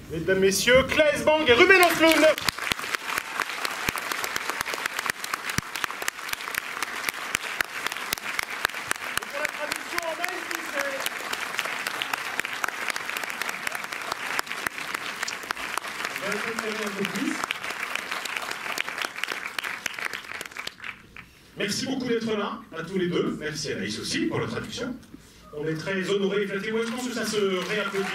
Mesdames, Messieurs, Claes Bang et Ruben Östlund. Merci beaucoup d'être là, à tous les deux. Merci à Anaïs aussi pour la traduction. On est très honorés et flattés. Ouais, je pense que ça se réapplaudit.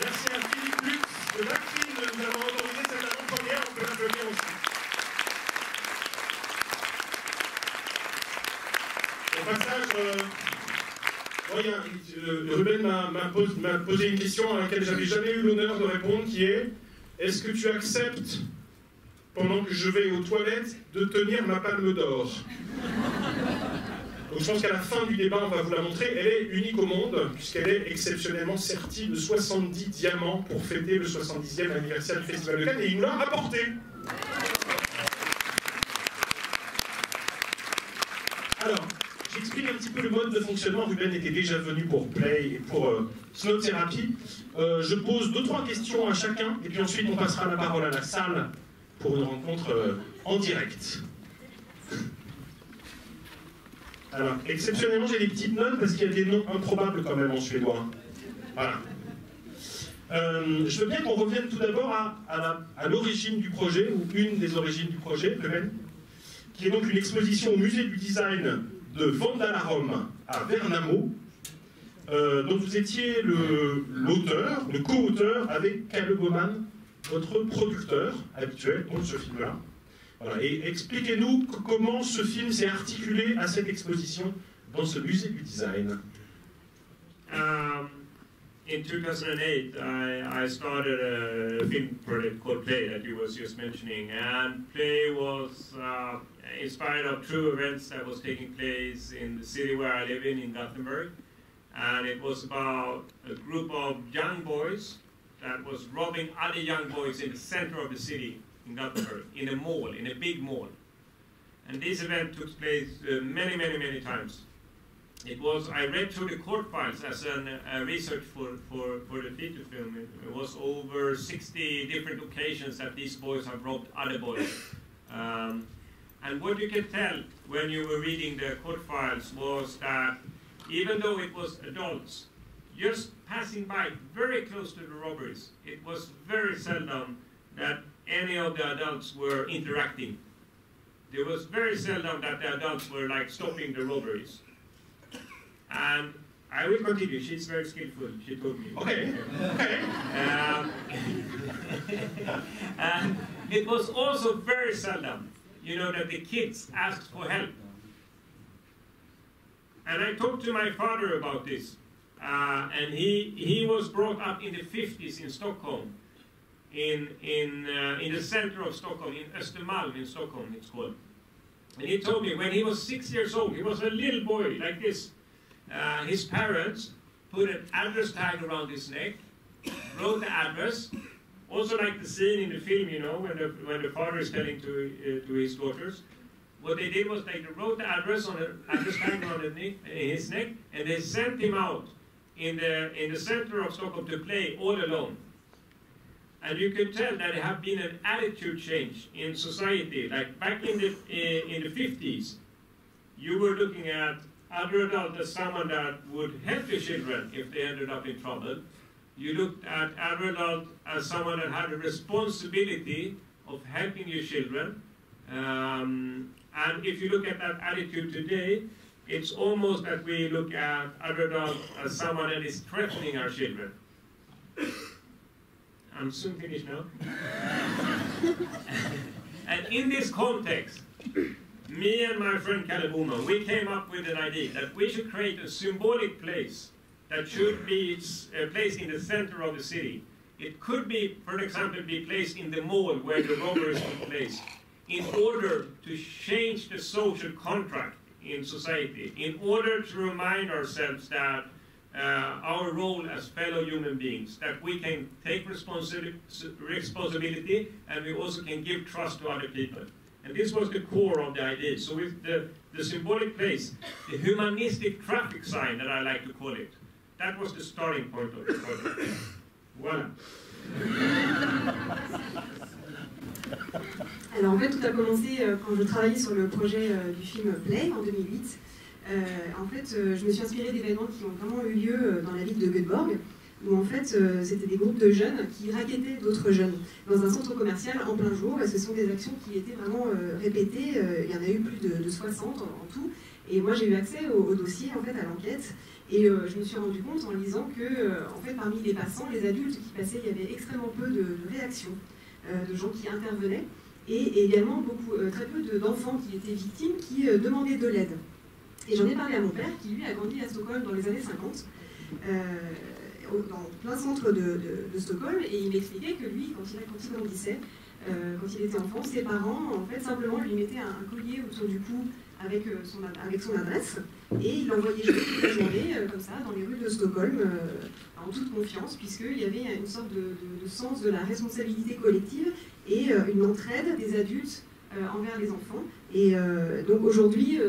Merci à Philippe Lutz de Maclean de nous avoir autorisé cette avant-première. On peut l'applaudir aussi. Au passage, Ruben m'a posé une question à laquelle j'avais jamais eu l'honneur de répondre, qui est: est-ce que tu acceptes, pendant que je vais aux toilettes, de tenir ma palme d'or? Donc je pense qu'à la fin du débat, on va vous la montrer. Elle est unique au monde, puisqu'elle est exceptionnellement sertie de 70 diamants pour fêter le 70e anniversaire du Festival de Cannes, et il nous l'a apporté. Alors, j'explique un petit peu le mode de fonctionnement. Ruben était déjà venu pour Play et pour Snow Therapy. Je pose 2-3 questions à chacun, et puis ensuite on passera la parole à la salle pour une rencontre en direct. Alors, exceptionnellement, j'ai des petites notes parce qu'il y a des noms improbables quand même en suédois. Voilà. Je veux bien qu'on revienne tout d'abord à l'origine du projet, ou une des origines du projet, qui est donc une exposition au musée du design de Vandalarom à Vernamo, dont vous étiez l'auteur, le co-auteur avec Kalle Baumann, votre producteur habituel pour ce film-là. Voilà. Et expliquez-nous comment ce film s'est articulé à cette exposition dans ce musée du design. In 2008, I started a film project called Play that you was just mentioning, and Play was inspired of true events that was taking place in the city where I live in Gothenburg, and it was about a group of young boys that was robbing other young boys in the center of the city in Gothenburg, in a mall, in a big mall. And this event took place many times. It was, I read through the court files as a research for the feature film. It was over 60 different occasions that these boys have robbed other boys. And what you can tell when you were reading the court files was that even though it was adults, just passing by very close to the robberies, it was very seldom that any of the adults were interacting. There was very seldom that the adults were like stopping the robberies. And I will continue. She's very skillful, she told me. Okay. And it was also very seldom, you know, that the kids asked for help. And I talked to my father about this. And he was brought up in the 50s in Stockholm, in the center of Stockholm, in Östermalm in Stockholm, it's called. And he told me when he was 6 years old, he was a little boy like this. His parents put an address tag around his neck, wrote the address, also like the scene in the film, you know, when the father is telling to his daughters. What they did was they wrote the address on an address tag around his neck, and they sent him out in the center of Stockholm to play all alone. And you could tell that there had been an attitude change in society. Like back in the 50s, you were looking at other adults as someone that would help the children if they ended up in trouble. You looked at other adults as someone that had a responsibility of helping your children. And if you look at that attitude today, it's almost that we look at other adults as someone that is threatening our children. I'm soon finished now. And in this context, me and my friend Kalle Baumann, we came up with an idea that we should create a symbolic place that should be placed in the center of the city. It could be, for example, be placed in the mall where the robberies took place, in order to change the social contract in society, in order to remind ourselves that our role as fellow human beings, that we can take responsibility and we also can give trust to other people. And this was the core of the idea. So with the symbolic place, the humanistic traffic sign that I like to call it, that was the starting point of the project. Voilà. Alors en fait, tout a commencé quand je travaillais sur le projet du film Play en 2008. En fait, je me suis inspirée d'événements qui ont vraiment eu lieu dans la ville de Göteborg, où en fait, c'était des groupes de jeunes qui racketaient d'autres jeunes dans un centre commercial en plein jour. Ce sont des actions qui étaient vraiment répétées. Il y en a eu plus de 60 en tout. Et moi, j'ai eu accès au dossier, en fait, à l'enquête. Et je me suis rendu compte en lisant que, en fait, parmi les passants, les adultes qui passaient, il y avait extrêmement peu de réactions, de gens qui intervenaient, et également très peu d'enfants qui étaient victimes, qui demandaient de l'aide. Et j'en ai parlé à mon père, qui lui a grandi à Stockholm dans les années 50, dans plein centre de Stockholm, et il m'expliquait que lui, quand il grandissait, quand il était enfant, ses parents, en fait, simplement lui mettaient un collier autour du cou avec son adresse, et il l'envoyait jouer toute la journée, comme ça, dans les rues de Stockholm, en toute confiance, puisqu'il y avait une sorte de sens de la responsabilité collective et une entraide des adultes envers les enfants. Et donc aujourd'hui,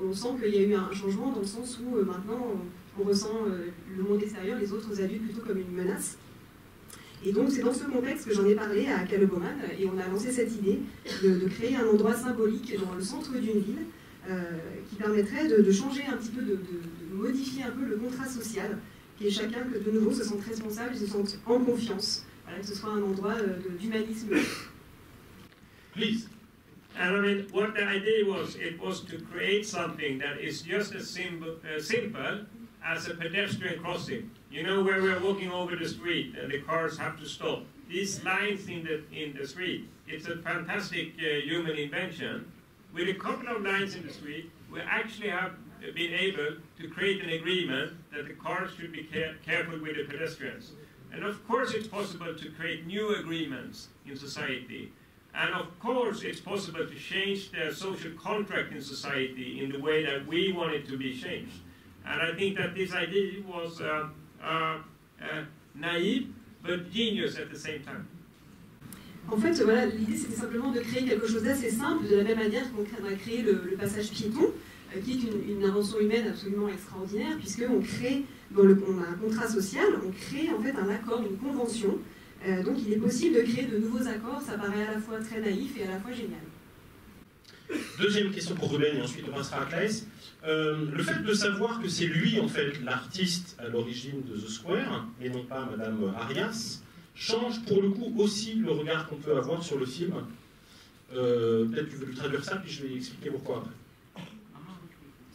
on sent qu'il y a eu un changement dans le sens où maintenant on ressent le monde extérieur, les autres adultes plutôt comme une menace. Et donc c'est dans ce contexte que j'en ai parlé à Claes Bang, et on a lancé cette idée de créer un endroit symbolique dans le centre d'une ville qui permettrait de changer un petit peu, de modifier un peu le contrat social, qui est chacun que de nouveau se sente responsable, se sente en confiance, voilà, que ce soit un endroit d'humanisme. Please. And I mean, what the idea was, it was to create something that is just as simple as a pedestrian crossing. You know, where we're walking over the street and the cars have to stop. These lines in the street, it's a fantastic human invention. With a couple of lines in the street, we actually have been able to create an agreement that the cars should be careful with the pedestrians. And of course it's possible to create new agreements in society. And of course it's possible to change the social contract in society in the way that we want it to be changed. And I think that this idea was naive, but genius at the same time. En fait, voilà, l'idée c'était simplement de créer quelque chose d'assez simple, de la même manière qu'on a créé le passage piéton, qui est une invention humaine absolument extraordinaire, puisqu'on crée, on a un contrat social, on crée en fait un accord, une convention. Donc il est possible de créer de nouveaux accords, ça paraît à la fois très naïf et à la fois génial. Deuxième question pour Ruben, et ensuite on passera à Claes. Le fait de savoir que c'est lui, en fait, l'artiste à l'origine de The Square, et non pas Madame Arias, change pour le coup aussi le regard qu'on peut avoir sur le film. Peut-être que tu veux lui traduire ça, puis je vais expliquer pourquoi après.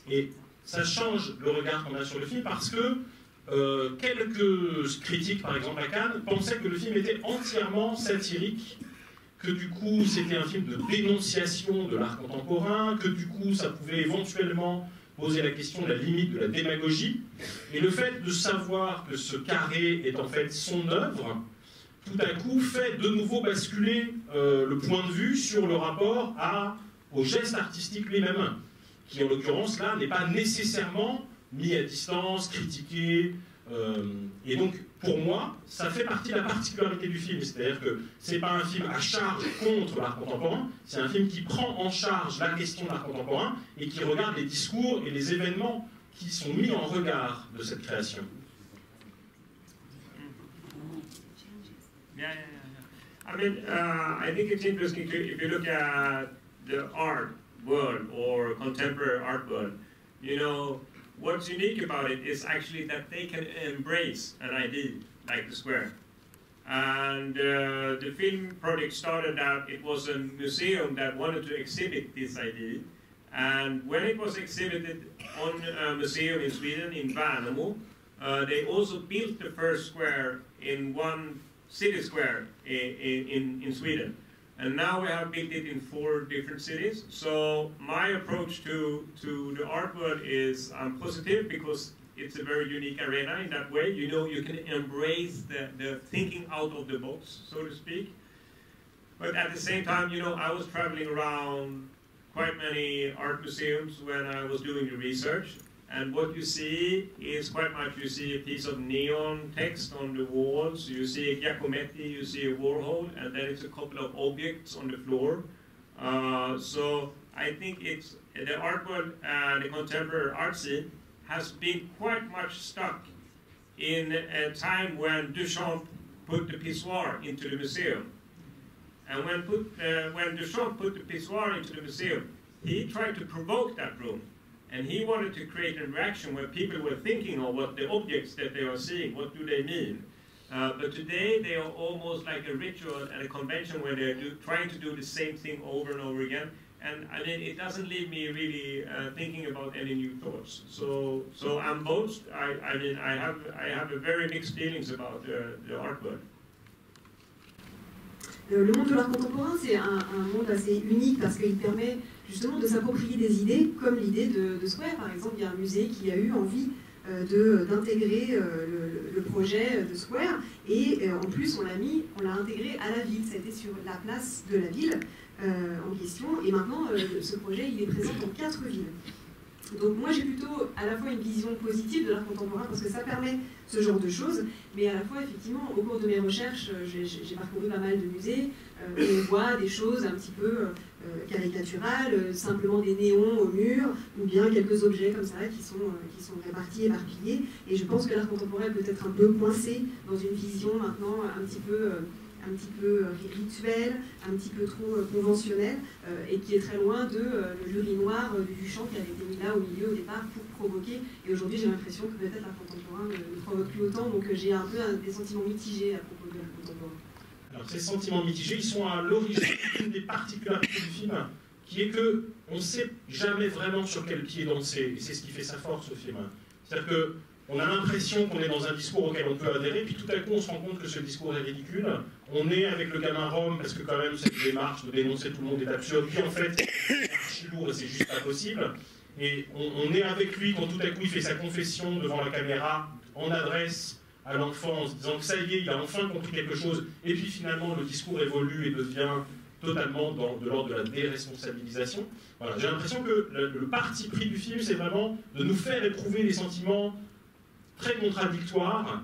Et ça change le regard qu'on a sur le film parce que quelques critiques, par exemple à Cannes, pensaient que le film était entièrement satirique, que du coup c'était un film de dénonciation de l'art contemporain, que du coup ça pouvait éventuellement poser la question de la limite de la démagogie. Et le fait de savoir que ce carré est en fait son œuvre, tout à coup fait de nouveau basculer le point de vue sur le rapport au geste artistique lui-même, qui en l'occurrence là n'est pas nécessairement mis à distance, critiqué, et donc pour moi ça fait partie de la particularité du film, c'est-à-dire que c'est pas un film à charge contre l'art contemporain, c'est un film qui prend en charge la question de l'art contemporain et qui regarde les discours et les événements qui sont mis en regard de cette création. Yeah. I mean, I think it's interesting if you look at the art world or contemporary art world, you know, what's unique about it is actually that they can embrace an idea like the Square. And the film project started out, it was a museum that wanted to exhibit this idea. And when it was exhibited on a museum in Sweden, in Värnamo, they also built the first square in one city square in Sweden. And now we have built it in 4 different cities. So my approach to the art world is positive because it's a very unique arena in that way. You know, you can embrace the thinking out of the box, so to speak. But at the same time, you know, I was traveling around quite many art museums when I was doing the research. And what you see is quite much, you see a piece of neon text on the walls, you see a Giacometti, you see a Warhol, and then it's a couple of objects on the floor. So I think it's the art world, the contemporary art scene has been quite much stuck in a time when Duchamp put the pissoir into the museum. And when Duchamp put the pissoir into the museum, he tried to provoke that room. And he wanted to create a reaction where people were thinking of what the objects that they are seeing, what do they mean? But today they are almost like a ritual and a convention where they're trying to do the same thing over and over again. And I mean, it doesn't leave me really thinking about any new thoughts. So I'm both. I mean, I have a very mixed feelings about the art world. Le monde de l'art contemporain, c'est un monde assez unique parce qu'il permet justement de s'approprier des idées, comme l'idée de Square, par exemple. Il y a un musée qui a eu envie d'intégrer le projet de Square, et en plus on l'a intégré à la ville. Ça a été sur la place de la ville en question, et maintenant ce projet il est présent dans 4 villes. Donc moi j'ai plutôt à la fois une vision positive de l'art contemporain parce que ça permet ce genre de choses, mais à la fois effectivement au cours de mes recherches j'ai parcouru pas mal de musées où on voit des choses un petit peu caricaturales, simplement des néons au mur ou bien quelques objets comme ça qui sont répartis, éparpillés, et je pense que l'art contemporain peut être un peu coincé dans une vision maintenant un petit peu rituel, un petit peu trop conventionnel, et qui est très loin de l'urinoir du Duchamp qui avait été mis là au milieu au départ pour provoquer. Et aujourd'hui, j'ai l'impression que peut-être l'art contemporain ne provoque plus autant, donc j'ai un peu des sentiments mitigés à propos de l'art contemporain. Alors ces sentiments mitigés, ils sont à l'origine des particularités du film, qui est que on ne sait jamais vraiment sur quel pied danser, et c'est ce qui fait sa force, ce film. C'est-à-dire que on a l'impression qu'on est dans un discours auquel on peut adhérer, puis tout à coup on se rend compte que ce discours est ridicule. On est avec le gamin Rome, parce que quand même cette démarche de dénoncer tout le monde est absurde, puis en fait c'est archi lourd et c'est juste pas possible. Et on est avec lui quand tout à coup il fait sa confession devant la caméra, en adresse à l'enfant, en se disant que ça y est, il a enfin compris quelque chose, et puis finalement le discours évolue et devient totalement de l'ordre de la déresponsabilisation. Voilà, j'ai l'impression que le parti pris du film, c'est vraiment de nous faire éprouver des sentiments très contradictoire,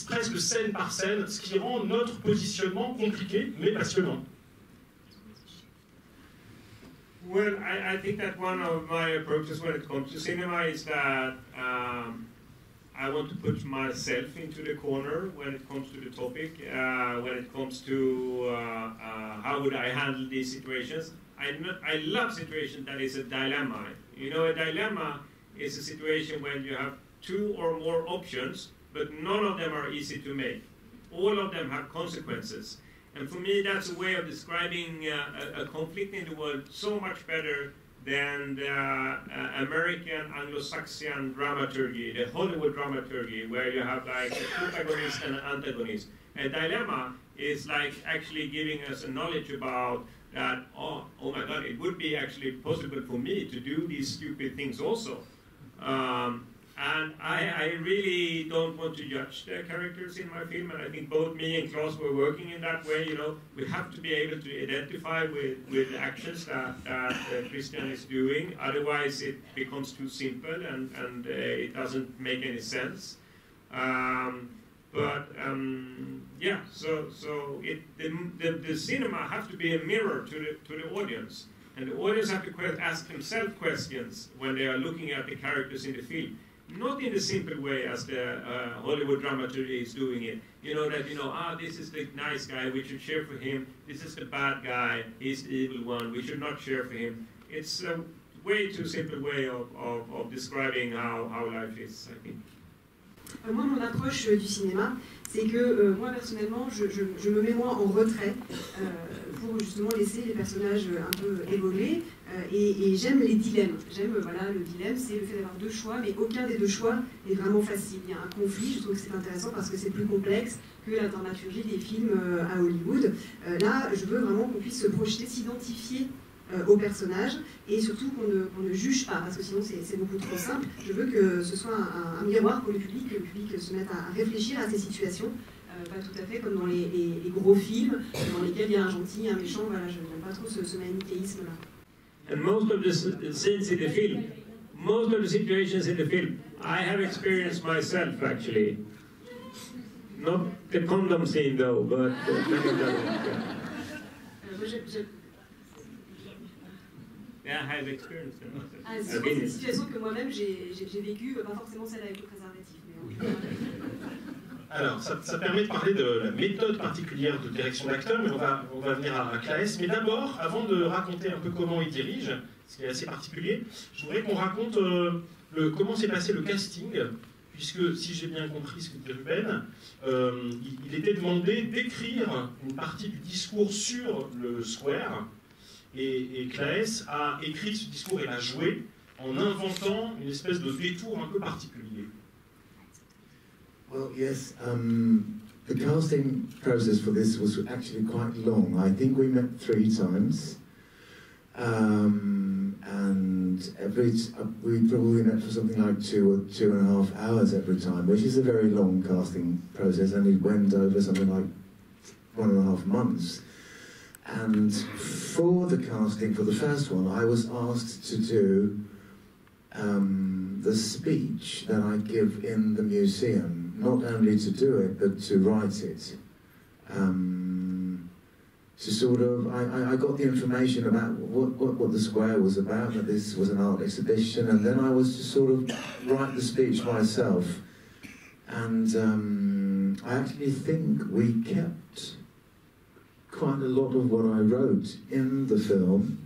presque scène par scène, ce qui rend notre positionnement compliqué, mais passionnant. Well, I think that one of my approaches when it comes to cinema is that I want to put myself into the corner when it comes to the topic, when it comes to how would I handle these situations. I love situations that is a dilemma. You know, a dilemma is a situation when you have 2 or more options, but none of them are easy to make. All of them have consequences. And for me, that's a way of describing a conflict in the world so much better than the American Anglo-Saxon dramaturgy, the Hollywood dramaturgy, where you have like a protagonist and an antagonist. A dilemma is like actually giving us a knowledge about that, oh my God, it would be actually possible for me to do these stupid things also. And I really don't want to judge the characters in my film, and I think both me and Claes were working in that way. You know, we have to be able to identify with the actions that Christian is doing. Otherwise, it becomes too simple and it doesn't make any sense. Yeah, so the cinema has to be a mirror to the audience, and the audience have to ask themselves questions when they are looking at the characters in the film. Not in the simple way as the Hollywood dramaturgy is doing it. You know, that, this is the nice guy, we should cheer for him. This is the bad guy, he's the evil one, we should not cheer for him. It's a way too simple way of describing how life is, I think. Moi, mon approche du cinéma, c'est que moi, personnellement, je me mets moi en retrait pour justement laisser les personnages un peu évoluer, et j'aime les dilemmes. J'aime, le dilemme, c'est le fait d'avoir 2 choix, mais aucun des 2 choix est vraiment facile. Il y a un conflit, je trouve que c'est intéressant parce que c'est plus complexe que la dramaturgie des films à Hollywood. Là, je veux vraiment qu'on puisse se projeter, s'identifier aux personnages, et surtout qu'on ne juge pas, parce que sinon c'est beaucoup trop simple. Je veux que ce soit un miroir pour le public, que le public se mette à réfléchir à ces situations, pas tout à fait comme dans les gros films, dans lesquels il y a un gentil, un méchant. Voilà, je n'aime pas trop ce manichéisme-là. And most of the scenes in the film, most of the situations in the film, I have experienced myself actually. Not the condom scene though, but many of them. Yeah, I have experienced it. Ah, c'est une situation que moi-même j'ai vécue, pas forcément celle avec le préservatif. Mais alors, ça permet de parler de la méthode particulière de direction d'acteur, mais on va venir à Claes. Mais d'abord, avant de raconter un peu comment il dirige, ce qui est assez particulier, je voudrais qu'on raconte comment s'est passé le casting, puisque, si j'ai bien compris ce que dit Ruben, il était demandé d'écrire une partie du discours sur le square, et Claes a écrit ce discours et l'a joué en inventant une espèce de détour un peu particulier. Well, yes, the casting process for this was actually quite long. I think we met 3 times, and we probably met for something like 2 or 2.5 hours every time, which is a very long casting process, and it went over something like 1.5 months. And for the casting, for the first one, I was asked to do the speech that I give in the museum. Not only to do it, but to write it. To sort of, I got the information about what the square was about, that this was an art exhibition, and then I was to sort of write the speech myself. And I actually think we kept quite a lot of what I wrote in the film.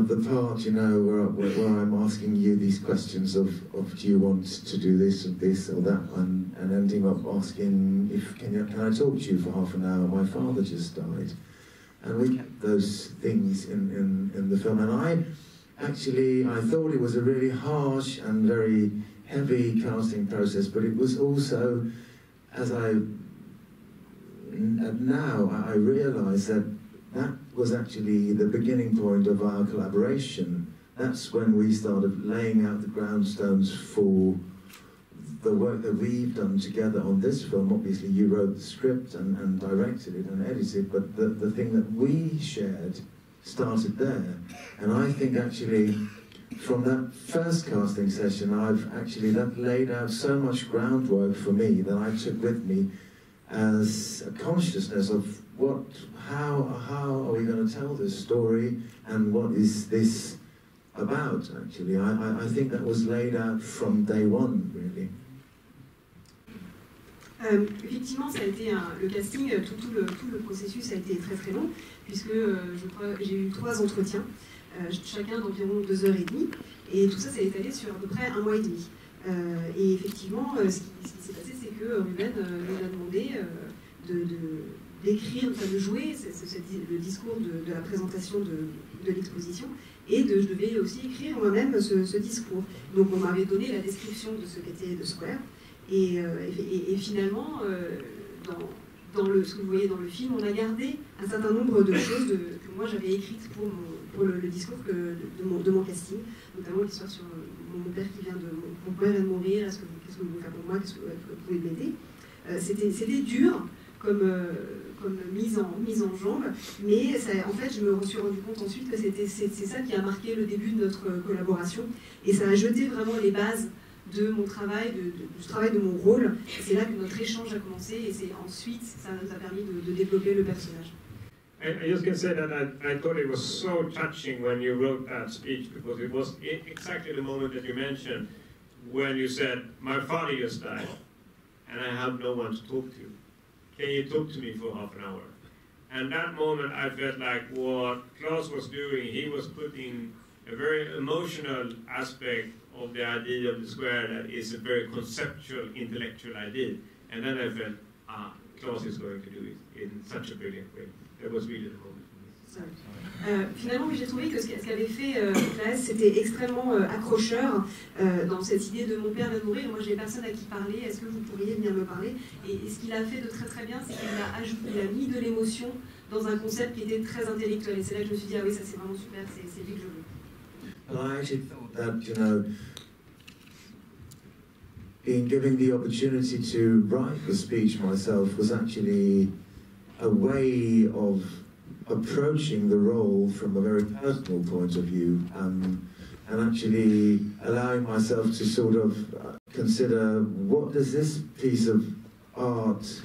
The part, you know, where I'm asking you these questions of do you want to do this or that, and ending up asking can I talk to you for half an hour? My father just died, and we kept those things in the film. And I thought it was a really harsh and very heavy casting process, but it was also, as now I realise that was actually the beginning point of our collaboration. That's when we started laying out the groundstones for the work that we've done together on this film. Obviously, you wrote the script and directed it and edited, but the thing that we shared started there. And I think actually, from that first casting session, that laid out so much groundwork for me that I took with me as a consciousness of how are we going to tell this story, and what is this about, actually. I think that was laid out from day one, really. Effectivement, ça a été le casting, tout le processus a été très très long, puisque je crois j'ai eu 3 entretiens, chacun d'environ 2h30, et tout ça s'est étalé sur à peu près 1 mois et demi. Et effectivement, ce qui s'est passé, c'est que Ruben nous a demandé d'écrire, de jouer le discours de la présentation de l'exposition, et je devais aussi écrire moi-même ce discours. Donc on m'avait donné la description de ce qu'était The Square, et finalement, ce que vous voyez dans le film, on a gardé un certain nombre de choses que moi j'avais écrites pour le discours de mon casting, notamment l'histoire sur mon père mon père vient de mourir, qu'est-ce que vous pouvez faire pour moi, qu'est-ce que vous pouvez m'aider. C'était dur comme mise en jambe, mais en fait je me suis rendu compte ensuite que c'est ça qui a marqué le début de notre collaboration, et ça a jeté vraiment les bases de mon travail, du travail de mon rôle. C'est là que notre échange a commencé, et c'est ensuite ça nous a permis de développer le personnage. I just can say that I thought it was so touching when you wrote that speech, because it was exactly the moment that you mentioned when you said, "My father just died, and I have no one to talk to. Can you talk to me for half an hour?" And that moment I felt like what Claes was doing, he was putting a very emotional aspect of the idea of the square that is a very conceptual, intellectual idea. And then I felt, Claes is going to do it in such a brilliant way. That was really the moment for me. Finalement, j'ai trouvé que ce qu'avait fait Claes, c'était extrêmement accrocheur dans cette idée de mon père vient de mourir, moi j'ai personne à qui parler, est-ce que vous pourriez venir me parler? Et ce qu'il a fait de très très bien, c'est qu'il a mis de l'émotion dans un concept qui était très intellectuel. Et c'est là que je me suis dit, ah oui, ça c'est vraiment super, c'est lui que je veux. I actually thought that, you know, in giving the opportunity to write the speech myself was actually a way of approaching the role from a very personal point of view, and actually allowing myself to sort of consider, what does this piece of art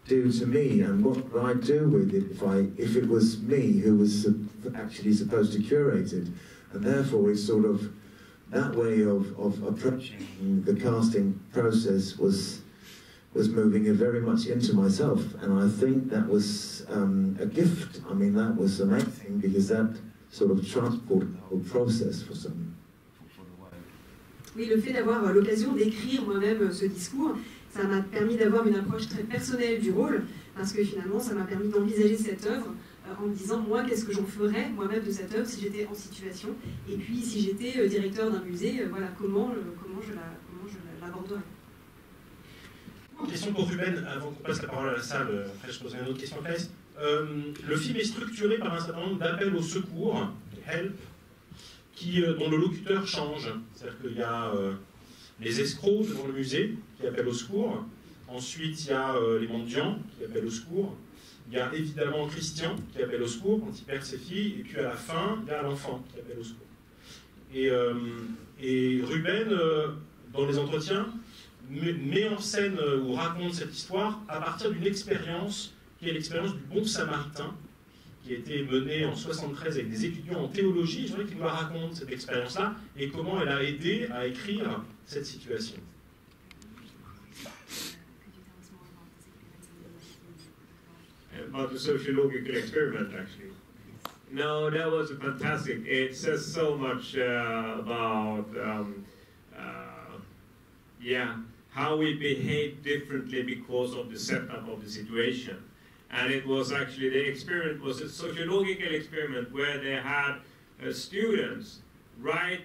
do to me, and what would I do with it if it was me who was actually supposed to curate it? And therefore, it's sort of that way of approaching the casting process was moving it very much into myself, and I think that was a gift. I mean, that was amazing because that sort of transported the whole process for some. Oui, le fait d'avoir l'occasion d'écrire moi-même ce discours, ça m'a permis d'avoir une approche très personnelle du rôle, parce que finalement, ça m'a permis d'envisager cette œuvre en me disant, moi, qu'est-ce que j'en ferais moi-même de cette œuvre si j'étais en situation, et puis si j'étais directeur d'un musée, voilà, comment je l'aborderais. Question pour Ruben, avant qu'on passe la parole à la salle, après je poserai une autre question à Claes. Le film est structuré par un certain nombre d'appels au secours, help, dont le locuteur change. C'est-à-dire qu'il y a les escrocs devant le musée qui appellent au secours. Ensuite, il y a les mendiants qui appellent au secours. Il y a évidemment Christian qui appelle au secours quand il perd ses filles. Et puis à la fin, il y a l'enfant qui appelle au secours. Et Ruben, dans les entretiens, met en scène ou raconte cette histoire à partir d'une expérience qui est l'expérience du bon samaritain, qui a été menée en 1973 avec des étudiants en théologie. Je voudrais qu'il nous la raconte, cette expérience-là, et comment elle a aidé à écrire cette situation. About the sociological experiment, actually. No, that was fantastic. It says so much about, how we behave differently because of the setup of the situation. And it was actually, the experiment was a sociological experiment where they had students write,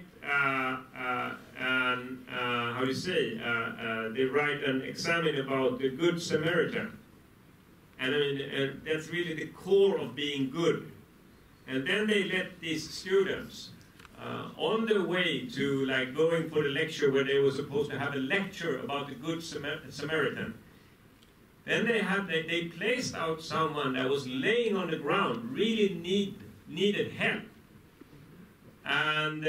they write an examine about the Good Samaritan. And I mean, that's really the core of being good. And then they let these students, on their way to like going for the lecture where they were supposed to have a lecture about the Good Samaritan, then they placed out someone that was laying on the ground, really needed help. And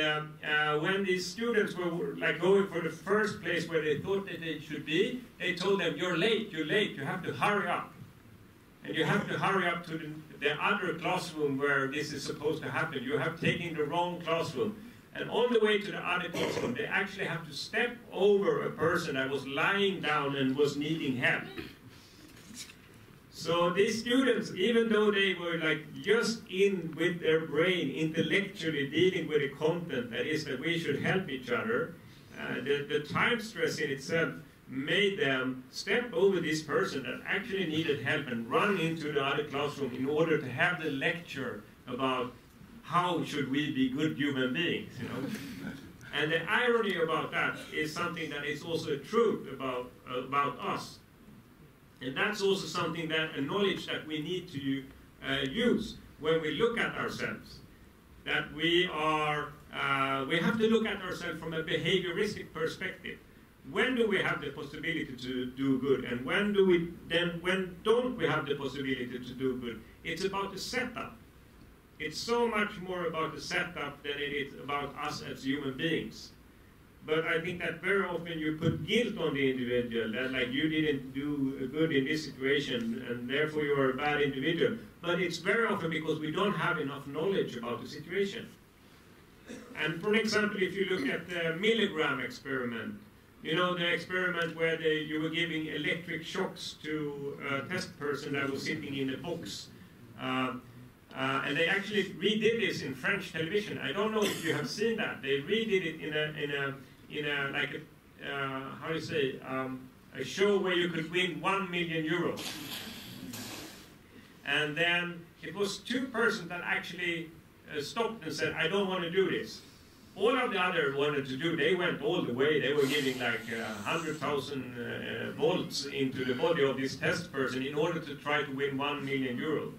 when these students were like going for the first place where they thought that they should be, they told them, you're late, you have to hurry up. And you have to hurry up to the other classroom where this is supposed to happen. You have taken the wrong classroom. And on the way to the other classroom, they actually have to step over a person that was lying down and was needing help. So these students, even though they were like just in with their brain, intellectually dealing with the content that is that we should help each other, the time stress in itself made them step over this person that actually needed help and run into the other classroom in order to have the lecture about how should we be good human beings, you know. And the irony about that is something that is also a truth about us. And that's also something that, a knowledge that we need to use when we look at ourselves. That we have to look at ourselves from a behavioristic perspective. When do we have the possibility to do good, and when don't we have the possibility to do good? It's about the setup. It's so much more about the setup than it is about us as human beings. But I think that very often you put guilt on the individual, that like you didn't do good in this situation, and therefore you are a bad individual. But it's very often because we don't have enough knowledge about the situation. And for example, if you look at the milligram experiment, you know, the experiment where you were giving electric shocks to a test person that was sitting in a box. And they actually redid this in French television. I don't know if you have seen that. They redid it in a show where you could win 1 million euros. And then it was two persons that actually stopped and said, I don't want to do this. All of the others wanted to do, they went all the way. They were giving like 100,000 volts into the body of this test person in order to try to win 1 million euro.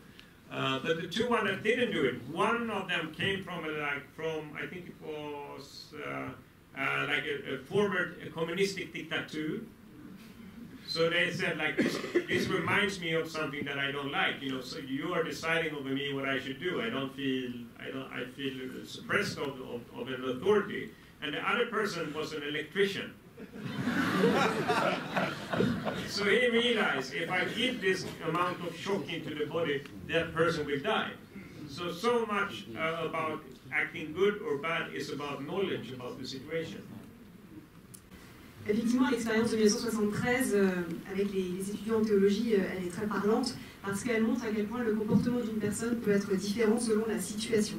But the two ones that didn't do it, one of them came from I think it was like a former communistic dictator. So they said like, this reminds me of something that I don't like, you know, so you are deciding over me what I should do. I feel suppressed of an authority. And the other person was an electrician. So he realized, if I give this amount of shock into the body, that person will die. So much about acting good or bad is about knowledge about the situation. Effectivement, l'expérience de 1973 avec les étudiants en théologie, elle est très parlante parce qu'elle montre à quel point le comportement d'une personne peut être différent selon la situation.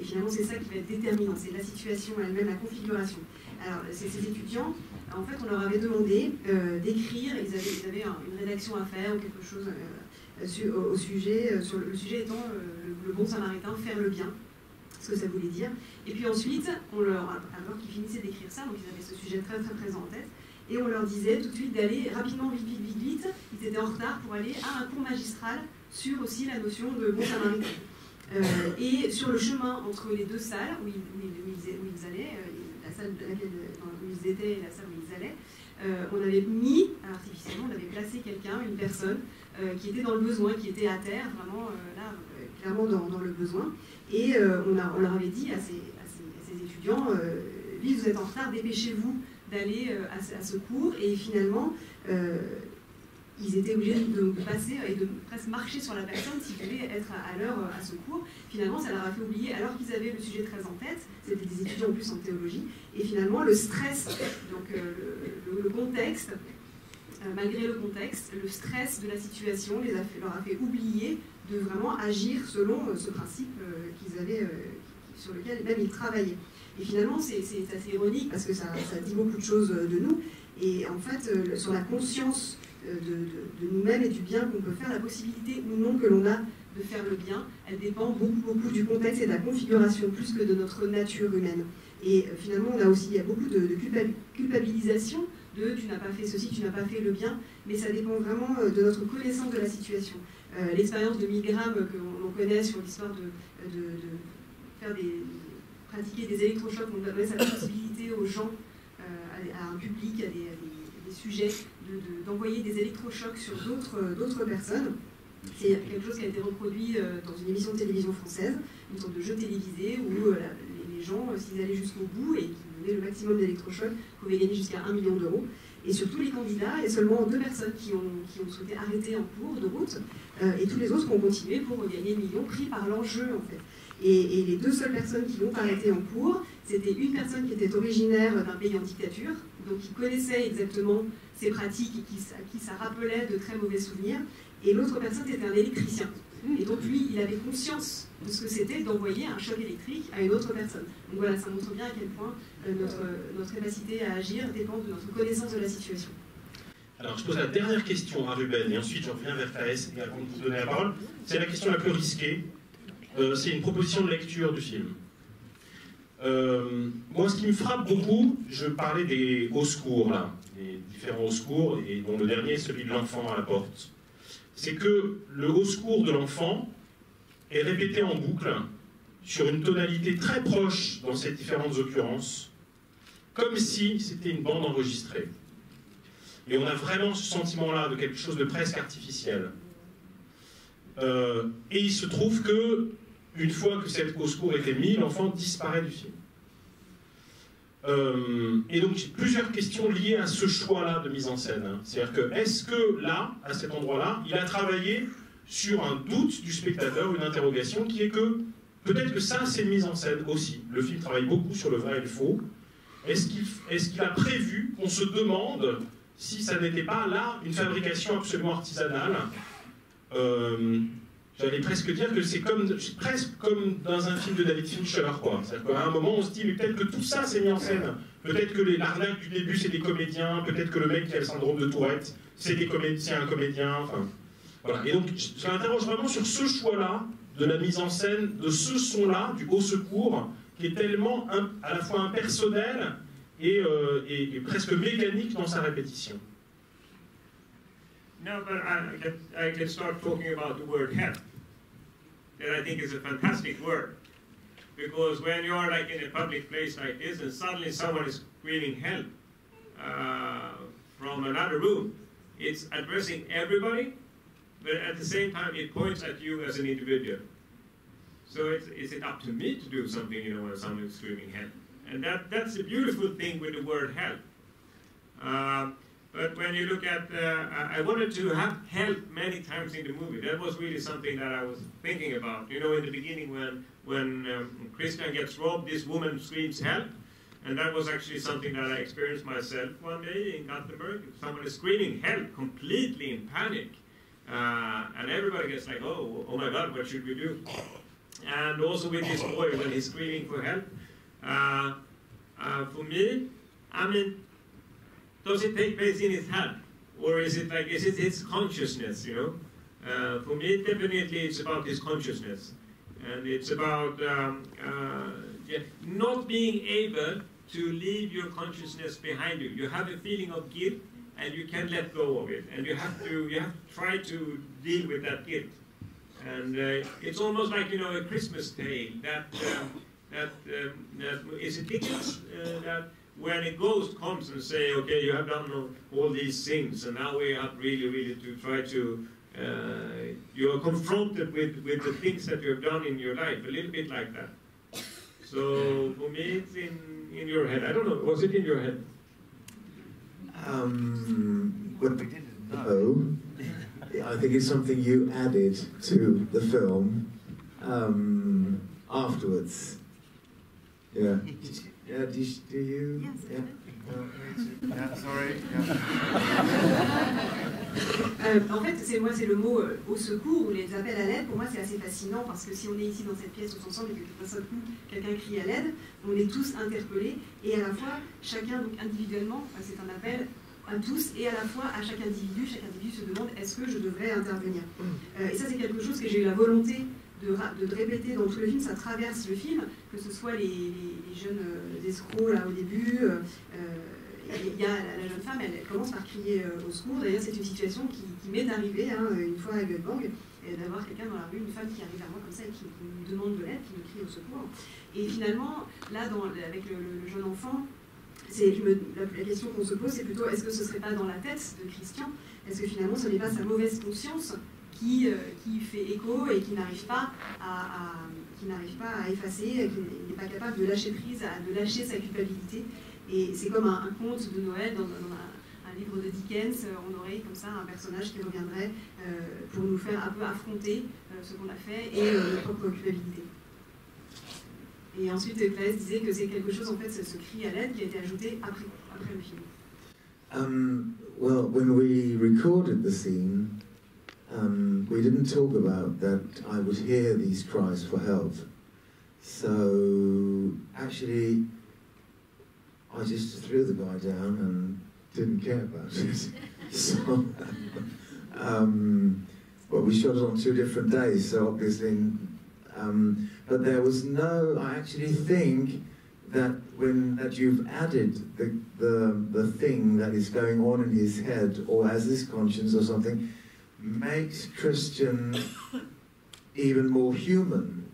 Et finalement, c'est ça qui va être déterminant, c'est la situation elle-même, la configuration. Alors, ces étudiants, en fait, on leur avait demandé d'écrire, ils avaient une rédaction à faire ou quelque chose au sujet, sur le sujet étant le bon samaritain, faire le bien, ce que ça voulait dire. Et puis ensuite, alors qu'ils finissaient d'écrire ça, donc ils avaient ce sujet très très présent en tête, et on leur disait tout de suite d'aller rapidement, vite, ils étaient en retard pour aller à un cours magistral sur aussi la notion de bon samaritain. Et sur le chemin entre les deux salles où ils allaient, la salle où ils étaient et la salle où ils allaient, on avait mis, artificiellement, on avait placé quelqu'un, une personne, qui était dans le besoin, qui était à terre, vraiment là, clairement dans le besoin. Et on leur avait dit à ces étudiants, vite, vous êtes en retard, dépêchez-vous d'aller à ce cours. Et finalement, ils étaient obligés de passer et de presque marcher sur la personne s'ils voulaient être à l'heure à ce cours. Finalement, ça leur a fait oublier, alors qu'ils avaient le sujet très en tête, c'était des étudiants en plus en théologie, et finalement le stress, donc le contexte, malgré le contexte, le stress de la situation leur a fait oublier de vraiment agir selon ce principe qu'ils avaient, sur lequel même ils travaillaient. Et finalement, c'est assez ironique parce que ça dit beaucoup de choses de nous. Et en fait, sur la conscience de nous-mêmes et du bien qu'on peut faire, la possibilité ou non que l'on a de faire le bien, elle dépend beaucoup du contexte et de la configuration, plus que de notre nature humaine. Et finalement, il y a beaucoup de culpabilisation de tu n'as pas fait ceci, tu n'as pas fait le bien, mais ça dépend vraiment de notre connaissance de la situation. L'expérience de Milgram que l'on connaît sur l'histoire de faire pratiquer des électrochocs, on donne la possibilité aux gens, à un public, à des sujets, d'envoyer des électrochocs sur d'autres personnes. C'est quelque chose qui a été reproduit dans une émission de télévision française, une sorte de jeu télévisé où les gens, s'ils allaient jusqu'au bout et qu'ils donnaient le maximum d'électrochocs, pouvaient gagner jusqu'à 1 million d'euros. Et sur tous les candidats, il y a seulement 2 personnes qui ont souhaité arrêter en cours de route, et tous les autres ont continué pour gagner 1 million, pris par l'enjeu en fait. Et les 2 seules personnes qui l'ont arrêté en cours, c'était une personne qui était originaire d'un pays en dictature, donc qui connaissait exactement ces pratiques et à qui ça rappelait de très mauvais souvenirs, et l'autre personne était un électricien. Et donc lui, il avait conscience de ce que c'était d'envoyer un choc électrique à une autre personne. Donc voilà, ça montre bien à quel point notre capacité à agir dépend de notre connaissance de la situation. Alors je pose la dernière question à Ruben, et ensuite je reviens vers Claes, et avant de vous donner la parole. C'est la question la plus risquée. C'est une proposition de lecture du film. Moi, ce qui me frappe beaucoup, je parlais des hauts secours, là, des différents hauts secours, et dont le dernier est celui de l'enfant à la porte. C'est que le haut secours de l'enfant est répété en boucle, sur une tonalité très proche dans ces différentes occurrences, comme si c'était une bande enregistrée. Et on a vraiment ce sentiment-là de quelque chose de presque artificiel. Et il se trouve que, une fois que cet haut secours était mis, l'enfant disparaît du film. Et donc j'ai plusieurs questions liées à ce choix-là de mise en scène. C'est-à-dire que, est-ce que là, à cet endroit-là, il a travaillé sur un doute du spectateur, une interrogation qui est que, peut-être que ça, c'est une mise en scène aussi. Le film travaille beaucoup sur le vrai et le faux. Est-ce qu'il a prévu qu'on se demande si ça n'était pas là une fabrication absolument artisanale? J'allais presque dire que c'est presque comme dans un film de David Fincher, quoi. C'est-à-dire qu'à un moment, on se dit, mais peut-être que tout ça, c'est mis en scène. Peut-être que l'arnaque du début, c'est des comédiens. Peut-être que le mec qui a le syndrome de Tourette, c'est un comédien. Enfin, voilà. Et donc, je m'interroge vraiment sur ce choix-là, de la mise en scène, de ce son-là, du haut secours, qui est tellement à la fois impersonnel et presque mécanique dans sa répétition. No, but I can start talking about the word help. That I think is a fantastic word. Because when you are like in a public place like this and suddenly someone is screaming help from another room, it's addressing everybody, but at the same time it points at you as an individual. So is it up to me to do something, you know, when someone is screaming help? And that's the beautiful thing with the word help. But when you look at, I wanted to have help many times in the movie. That was really something that I was thinking about. You know, in the beginning when Christian gets robbed, this woman screams help. And that was actually something that I experienced myself one day in Gothenburg. Someone is screaming help, completely in panic. And everybody gets like, oh my God, what should we do? And also with this boy, when he's screaming for help. For me, I mean, does it take place in his head? Or is it like, is it his consciousness, you know? For me, definitely it's about his consciousness. And it's about not being able to leave your consciousness behind you. You have a feeling of guilt, and you can't let go of it. And you have to try to deal with that guilt. And it's almost like, you know, a Christmas tale that is it Dickens that when a ghost comes and say, okay, you have done all these things, and now we have really to try to, you are confronted with the things that you have done in your life, a little bit like that. So for me, it's in your head. I don't know, was it in your head? Well, we didn't know. I think it's something you added to the film afterwards. Yeah. Yeah, do you? Yes. Yeah. Yeah, sorry. En fait, c'est le mot au secours ou les appels à l'aide. Pour moi, c'est assez fascinant parce que si on est ici dans cette pièce tous ensemble et que d'un seul coup quelqu'un crie à l'aide, on est tous interpellés et à la fois chacun donc individuellement, c'est un appel à tous et à la fois à chaque individu se demande est-ce que je devrais intervenir. Et ça, c'est quelque chose que j'ai eu la volonté de répéter dans tout le film. Ça traverse le film, que ce soit les jeunes escrocs là au début. Il y a la jeune femme, elle commence par crier au secours. D'ailleurs, c'est une situation qui m'est arrivée une fois à Göteborg, d'avoir quelqu'un dans la rue, une femme qui arrive vers moi comme ça et qui me demande de l'aide, qui me crie au secours. Et finalement, là, avec le jeune enfant, la question qu'on se pose, c'est plutôt est-ce que ce ne serait pas dans la tête de Christian? Est-ce que finalement, ce n'est pas sa mauvaise conscience qui fait écho et qui n'arrive pas à effacer, qui n'est pas capable de lâcher prise, de lâcher sa culpabilité? Et c'est comme un conte de Noël dans un livre de Dickens, on aurait comme ça un personnage qui reviendrait pour nous faire un peu affronter ce qu'on a fait et notre propre culpabilité. Et ensuite, Claes disait que c'est quelque chose, en fait, ce cri à l'aide qui a été ajouté après le film. Well, when we recorded the scene, we didn't talk about that I would hear these cries for help. So, actually, I just threw the guy down and didn't care about it. So, well, we shot it on 2 different days, so obviously, but there was no, I actually think that that you've added the thing that is going on in his head, or as his conscience or something, makes Christian even more human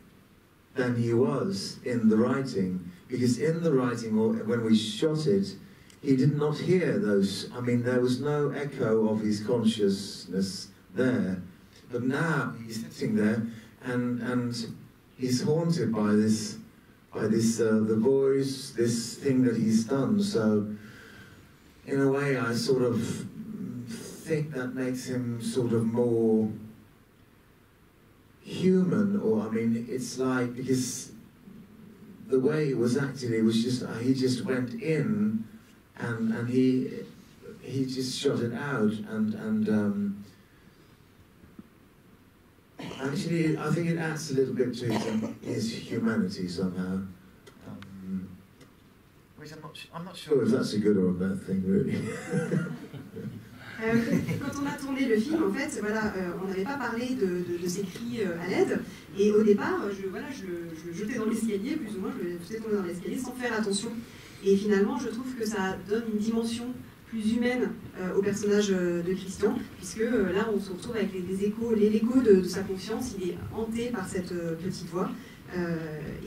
than he was in the writing. Because in the writing, or when we shot it, he did not hear those. I mean, there was no echo of his consciousness there. But now he's sitting there, and he's haunted by this, the voice, this thing that he's done. So, in a way, I sort of think that makes him sort of more human. Or I mean, it's like, because the way it was acted, it was just, he just went in and he just shot it out, and actually I think it adds a little bit to his humanity somehow. Which I'm not sure if that's a good or a bad thing, really. Quand on a tourné le film, en fait, voilà, on n'avait pas parlé de ces cris à l'aide. Et au départ, je jetais dans l'escalier, plus ou moins, je le faisais tomber dans l'escalier sans faire attention. Et finalement, je trouve que ça donne une dimension plus humaine au personnage de Christian, puisque là, on se retrouve avec l'écho de sa confiance. Il est hanté par cette petite voix.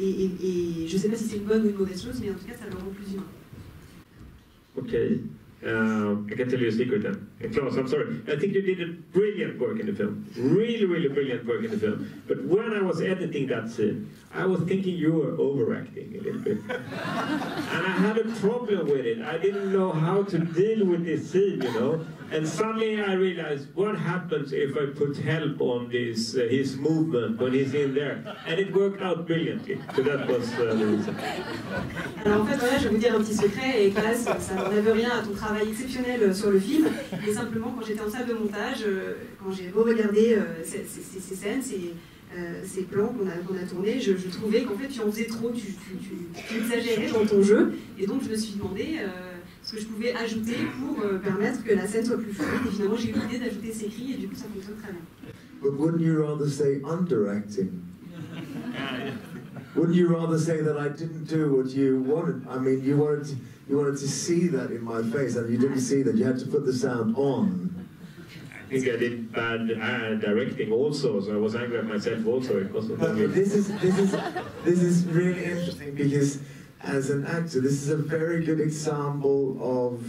Et je ne sais pas si c'est une bonne ou une mauvaise chose, mais en tout cas, ça le rend plus humain. Okay. I can tell you a secret then. Claes, I'm sorry. I think you did a brilliant work in the film. Really, really brilliant work in the film. But when I was editing that scene, I was thinking you were overacting a little bit. And I had a problem with it. I didn't know how to deal with this scene, you know. And suddenly I realized, what happens if I put help on this, his movement when he's in there? And it worked out brilliantly. So that was the reason. Alors en fait, voilà, je vais vous dire un petit secret, et Claes, ça n'enlève rien à ton travail exceptionnel sur le film, mais simplement quand j'étais en salle de montage, quand j'ai re-regardé ces scènes, ces plans qu'on a tournés, je trouvais qu'en fait tu en faisais trop, tu exagérais dans ton jeu, et donc je me suis demandé ce que je pouvais ajouter pour permettre que la scène soit plus fluide, et finalement j'ai eu l'idée d'ajouter ces cris, et du coup ça fonctionne très bien. But wouldn't you rather say underacting? Wouldn't you rather say that I didn't do what you wanted? I mean, you wanted to see that in my face, and you didn't see that. You had to put the sound on. I think I did bad directing also, so I was angry at myself also. It wasn't this is really interesting because, as an actor, this is a very good example of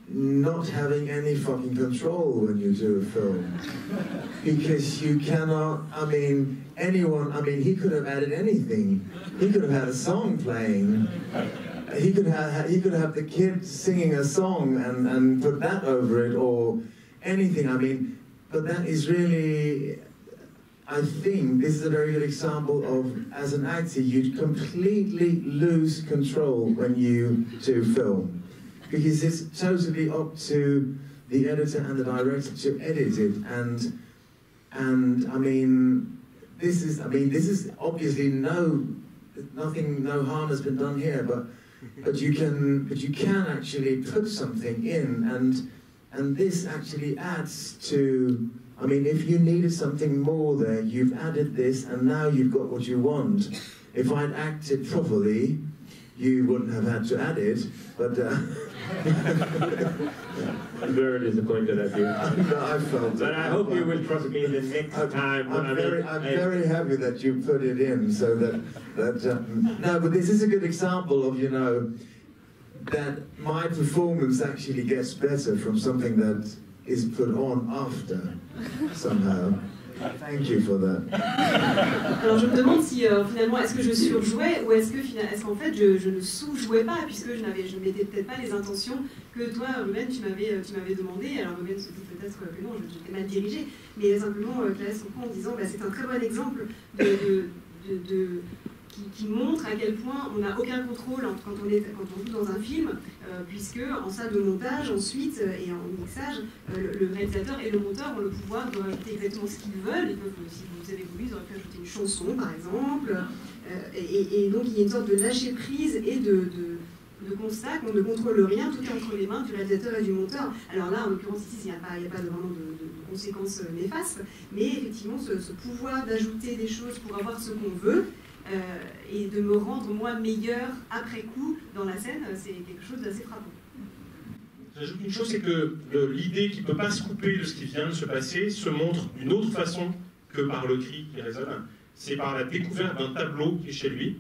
not having any fucking control when you do a film, because you cannot. I mean, he could have added anything. He could have had a song playing. He could have the kid singing a song and put that over it, or anything. I mean, but that is really, I think this is a very good example of, as an actor, you completely lose control when you do film, because it's totally up to the editor and the director to edit it, and I mean, this is obviously no harm has been done here, but you can actually put something in, and this actually adds to. I mean, if you needed something more there, you've added this, and now you've got what you want. If I'd acted properly, you wouldn't have had to add it, but. I'm very disappointed at you. I felt but I hope you will trust me the next time. I'm very happy that you put it in, so that no, but this is a good example of, you know, that my performance actually gets better from something that is put on after somehow. Thank you for that. Alors je me demande si finalement est-ce que je surjouais ou est-ce qu'en fait je ne sous-jouais pas, puisque je ne mettais peut-être pas les intentions que toi, Ruben, tu m'avais demandé. Alors Ruben se dit peut-être que non, je t'ai mal dirigé, mais simplement Claes en disant c'est un très bon exemple qui montre à quel point on n'a aucun contrôle quand on joue dans un film, puisque en salle de montage, ensuite, et en mixage, le réalisateur et le monteur ont le pouvoir de rajouter exactement ce qu'ils veulent. Ils peuvent, si vous avez voulu, ils auraient pu ajouter une chanson, par exemple. Et donc, il y a une sorte de lâcher-prise et de constat qu'on ne contrôle rien, tout est entre les mains du réalisateur et du monteur. Alors là, en l'occurrence, ici, il n'y a pas vraiment de conséquences néfastes, mais effectivement, ce pouvoir d'ajouter des choses pour avoir ce qu'on veut, et de me rendre moi meilleur après coup dans la scène, c'est quelque chose d'assez frappant. J'ajoute une chose, c'est que l'idée qui ne peut pas se couper de ce qui vient de se passer se montre d'une autre façon que par le cri qui résonne. C'est par la découverte d'un tableau qui est chez lui,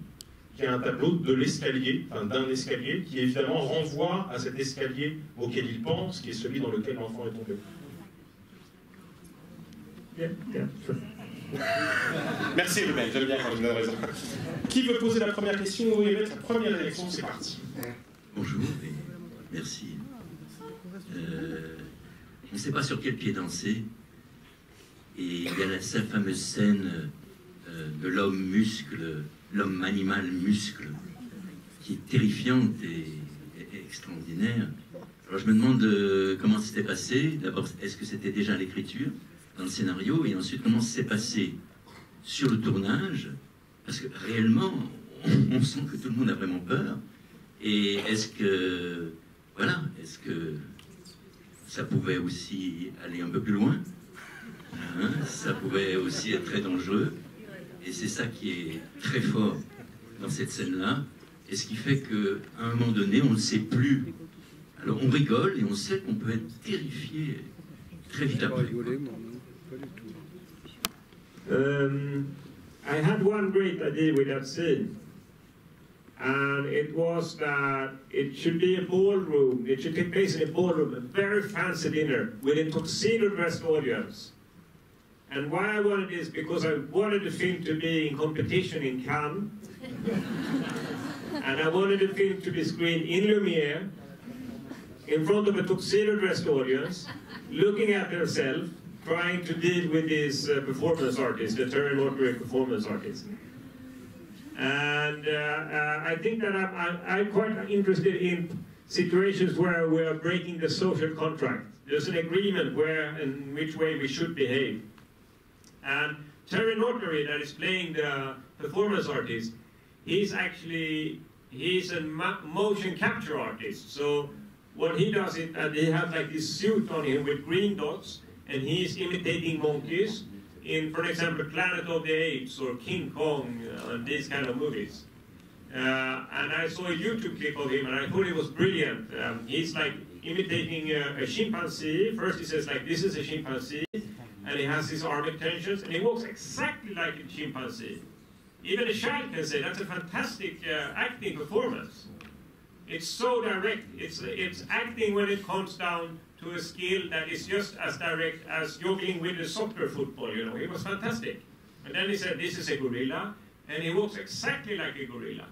qui est un tableau de l'escalier, enfin d'un escalier, qui évidemment renvoie à cet escalier auquel il pense, qui est celui dans lequel l'enfant est tombé. Merci Ruben, j'aime bien quand je me donne raison. Qui veut poser la première question? Oui, la première élection, c'est parti. Bonjour et merci. On ne sait pas sur quel pied danser. Et il y a cette fameuse scène de l'homme muscle, l'homme animal muscle, qui est terrifiante et extraordinaire. Alors je me demande comment ça s'était passé. D'abord, est-ce que c'était déjà l'écriture dans le scénario, et ensuite comment ça s'est passé sur le tournage, parce que réellement on sent que tout le monde a vraiment peur. Et est-ce que ça pouvait aussi aller un peu plus loin, hein? Ça pouvait aussi être très dangereux, et c'est ça qui est très fort dans cette scène-là, et ce qui fait qu'à un moment donné on ne sait plus. Alors on rigole et on sait qu'on peut être terrifié très vite après. I had one great idea with that scene. And it was that it should be a ballroom, it should take place in a ballroom, a very fancy dinner with a tuxedo-dressed audience. And why I wanted this, because I wanted the film to be in competition in Cannes, and I wanted the film to be screened in Lumiere, in front of a tuxedo-dressed audience, looking at themselves, trying to deal with this performance artist, the Terry Norbury performance artist. And I think that I'm quite interested in situations where we are breaking the social contract. There's an agreement where and which way we should behave. And Terry Norbury, that is playing the performance artist, he's a motion capture artist. So what he does is that he has like this suit on him with green dots, and he's imitating monkeys in, for example, Planet of the Apes or King Kong and these kind of movies. And I saw a YouTube clip of him, and I thought it was brilliant. He's like imitating a chimpanzee. First he says like, this is a chimpanzee, and he has his arm extensions, and he walks exactly like a chimpanzee. Even a child can say that's a fantastic acting performance. It's so direct. It's acting when it comes down to a skill that is just as direct as jogging with a soccer football, you know. It was fantastic. And then he said, this is a gorilla, and he walks exactly like a gorilla.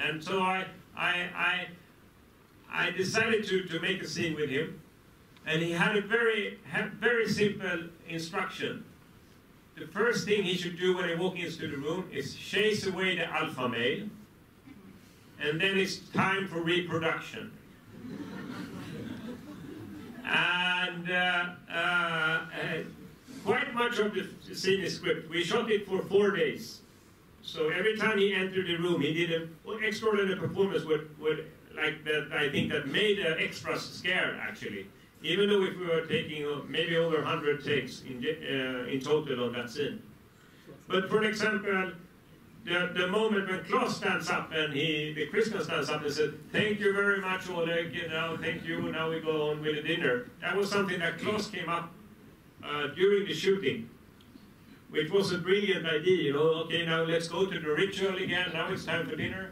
And so I decided to make a scene with him, and he had a very simple instruction. The first thing he should do when he walks into the room is chase away the alpha male, and then it's time for reproduction. And quite much of the scene is script. We shot it for 4 days. So every time he entered the room, he did an extraordinary performance with like that. I think that made the extras scared, actually. Even though if we were taking maybe over 100 takes in total on that scene. But for example, the moment when Claes stands up and the Christian stands up and said, "Thank you very much, Oleg, you know, thank you, now we go on with the dinner." That was something that Claes came up during the shooting, which was a brilliant idea, you know, okay, now let's go to the ritual again, now it's time for dinner.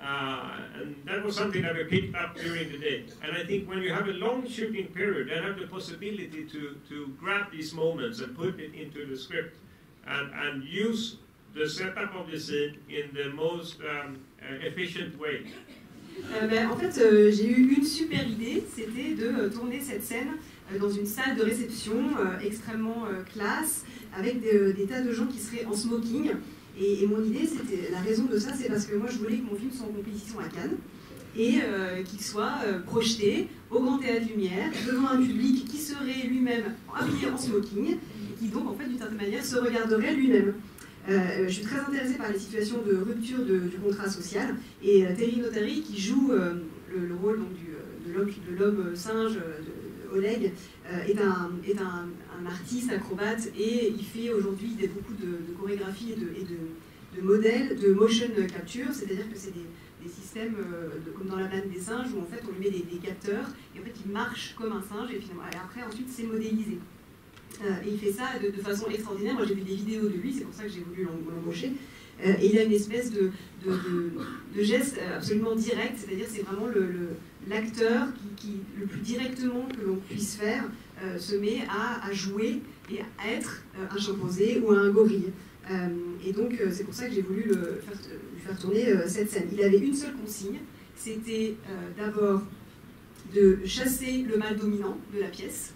And that was something that we picked up during the day. And I think when you have a long shooting period, you have the possibility to grab these moments and put it into the script and use the setup of the scene in the most efficient way. En fait, j'ai eu une super idée, c'était de tourner cette scène dans une salle de réception extrêmement classe, avec des tas de gens qui seraient en smoking. Et mon idée, c'était la raison de ça, c'est parce que moi je voulais que mon film soit en compétition à Cannes et qu'il soit projeté au Grand Théâtre Lumière devant un public qui serait lui-même habillé en smoking et qui donc en fait d'une certaine manière se regarderait lui-même. Je suis très intéressée par les situations de rupture du contrat social et Terry Notary qui joue le rôle donc, de l'homme singe de Oleg est un artiste acrobate et il fait aujourd'hui beaucoup de chorégraphie et de modèles de motion capture, c'est-à-dire que c'est des systèmes comme dans la planète des singes où en fait on lui met des capteurs et en fait il marche comme un singe et finalement et après ensuite c'est modélisé. Et il fait ça de façon extraordinaire. Moi j'ai vu des vidéos de lui, c'est pour ça que j'ai voulu l'embaucher. Et il a une espèce de geste absolument direct, c'est-à-dire c'est vraiment l'acteur qui le plus directement que l'on puisse faire se met à jouer et à être un chimpanzé ou un gorille. Et donc c'est pour ça que j'ai voulu lui faire tourner cette scène. Il avait une seule consigne, c'était d'abord de chasser le mâle dominant de la pièce,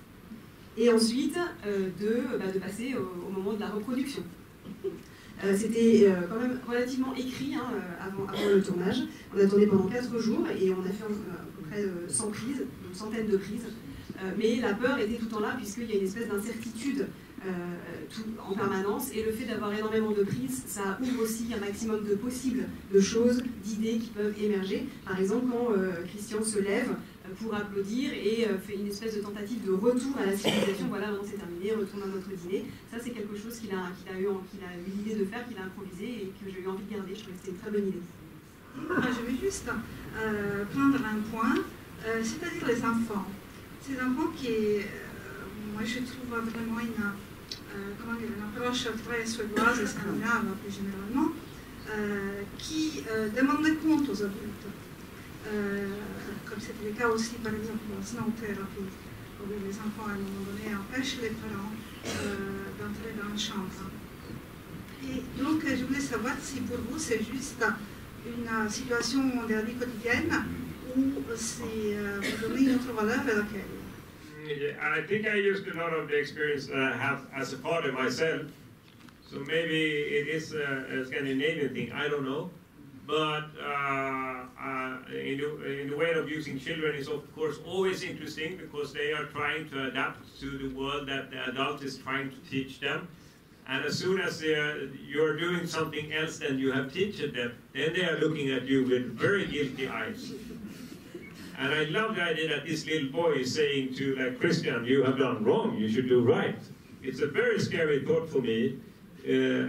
et ensuite de passer au moment de la reproduction. C'était quand même relativement écrit avant le tournage. On a tourné pendant 4 jours et on a fait à peu près 100 prises, une centaine de prises. Mais la peur était tout le temps là puisqu'il y a une espèce d'incertitude en permanence et le fait d'avoir énormément de prises, ça ouvre aussi un maximum de possibles, de choses, d'idées qui peuvent émerger. Par exemple, quand Christian se lève pour applaudir et fait une espèce de tentative de retour à la civilisation, voilà, maintenant c'est terminé, retourne à notre dîner. Ça c'est quelque chose qu'il a eu l'idée de faire, qu'il a improvisé et que j'ai eu envie de garder. Je trouvais que c'était une très bonne idée. Je vais juste prendre un point, c'est-à-dire les enfants. Ces enfants qui, moi je trouve vraiment une approche très suédoise et scandinave plus généralement. qui demandent des comptes aux adultes. Comme c'était le cas aussi, par exemple, dans la snow-thérapie, où les enfants, à un moment donné, empêchent les parents d'entrer dans la chambre. Et donc, je voulais savoir si pour vous, c'est juste une situation de la vie quotidienne ou c'est vous donnez une autre valeur à laquelle. I think I used a lot of the experience that I have as a father myself. So maybe it is a Scandinavian thing, I don't know. But in the way of using children is of course always interesting because they are trying to adapt to the world that the adult is trying to teach them. And as soon as you're doing something else than you have taught them, then they are looking at you with very guilty eyes. And I love the idea that this little boy is saying to like, Christian, you have done wrong, you should do right. It's a very scary thought for me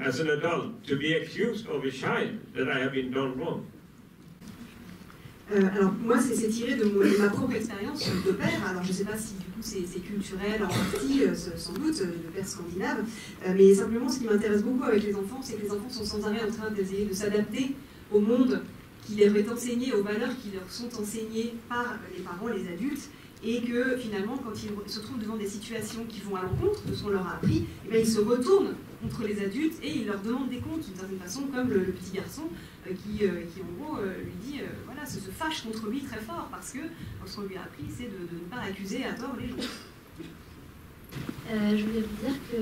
as an adult to be accused of a child that I have been done wrong. Alors moi c'est tiré de ma propre expérience de père, alors je ne sais pas si du coup c'est culturel en partie, sans doute, de père scandinave, mais simplement ce qui m'intéresse beaucoup avec les enfants, c'est que les enfants sont sans arrêt en train d'essayer de s'adapter au monde qui leur est enseigné, aux valeurs qui leur sont enseignées par les parents, les adultes, et que finalement quand ils se trouvent devant des situations qui vont à l'encontre de ce qu'on leur a appris, eh bien, ils se retournent contre les adultes et ils leur demandent des comptes d'une certaine façon, comme le petit garçon qui en gros lui dit voilà, se fâche contre lui très fort parce que ce qu'on lui a appris c'est de ne pas accuser à tort les gens. Je voulais vous dire que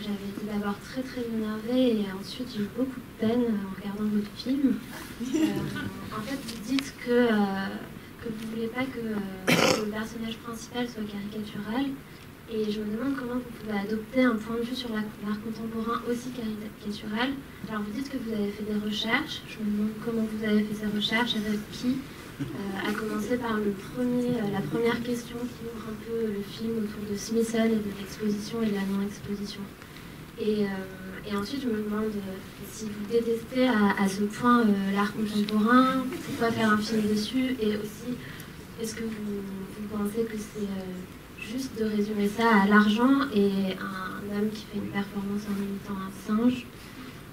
j'avais été d'abord très très énervée et ensuite j'ai eu beaucoup de peine en regardant votre film. En fait vous dites que vous ne voulez pas que le personnage principal soit caricatural. Et je me demande comment vous pouvez adopter un point de vue sur l'art contemporain aussi caricatural. Alors vous dites que vous avez fait des recherches, je me demande comment vous avez fait ces recherches, avec qui, à commencer par la première question qui ouvre un peu le film autour de Smithson et de l'exposition et de la non-exposition. Et ensuite je me demande si vous détestez à ce point l'art contemporain, pourquoi faire un film dessus, et aussi est-ce que vous pensez que c'est juste de résumer ça à l'argent et un homme qui fait une performance en imitant un singe.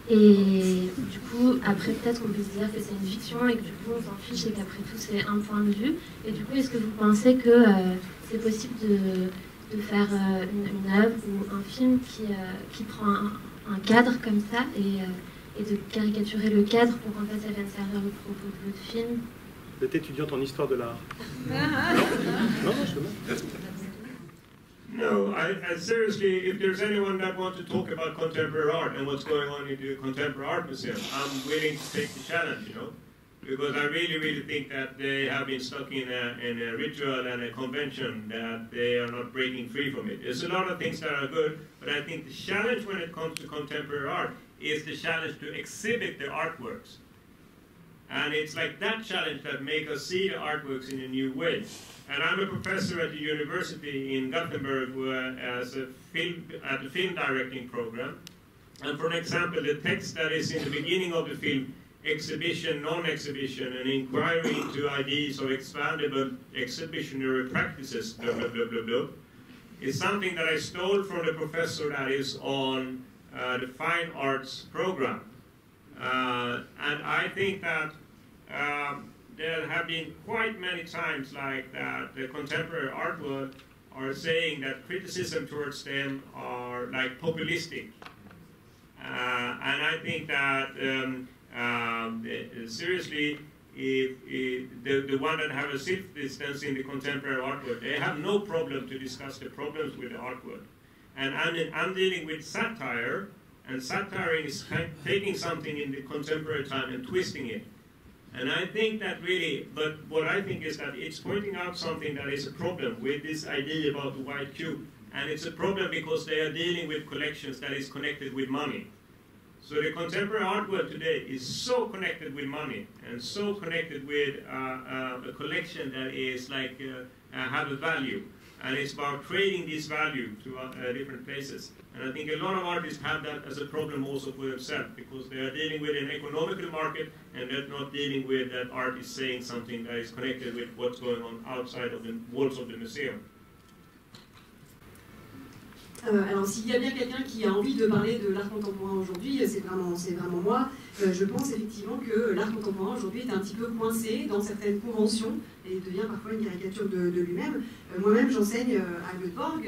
Et du coup, après, peut-être on peut se dire que c'est une fiction et que du coup, on s'en fiche et qu'après tout, c'est un point de vue. Et du coup, est-ce que vous pensez que c'est possible de faire une œuvre ou un film qui prend un cadre comme ça et de caricaturer le cadre pour qu'en fait, ça vienne servir le propos de votre film? Vous êtes étudiante en histoire de l'art. Non, je demande. No, I seriously, if there's anyone that wants to talk about contemporary art and what's going on in the Contemporary Art Museum, I'm willing to take the challenge, you know, because I really think that they have been stuck in a ritual and a convention that they are not breaking free from it. There's a lot of things that are good, but I think the challenge when it comes to contemporary art is the challenge to exhibit the artworks. And it's like that challenge that makes us see the artworks in a new way. And I'm a professor at the university in Gothenburg at the film directing program. And for example, the text that is in the beginning of the film, exhibition, non-exhibition, an inquiry into ideas of expandable exhibitionary practices, blah, blah, blah, blah, blah, is something that I stole from the professor that is on the fine arts program. And I think that there have been quite many times like that the contemporary art world are saying that criticism towards them are like populistic. And I think that seriously, if the one that have a safe distance in the contemporary art world, they have no problem to discuss the problems with the art world. And I'm dealing with satire, and satire is taking something in the contemporary time and twisting it. And I think that really, but what I think is that it's pointing out something that is a problem with this idea about the white cube. And it's a problem because they are dealing with collections that is connected with money. So the contemporary art world today is so connected with money and so connected with a collection that is like have a value. And it's about trading this value to different places. And I think a lot of artists have that as a problem also for themselves because they are dealing with an economical market and they're not dealing with that art is saying something that is connected with what's going on outside of the walls of the museum. Alors s'il y a bien quelqu'un qui a envie de parler de l'art contemporain aujourd'hui, c'est vraiment moi. Je pense effectivement que l'art contemporain aujourd'hui est un petit peu coincé dans certaines conventions et devient parfois une caricature de lui-même. Moi-même j'enseigne à Göteborg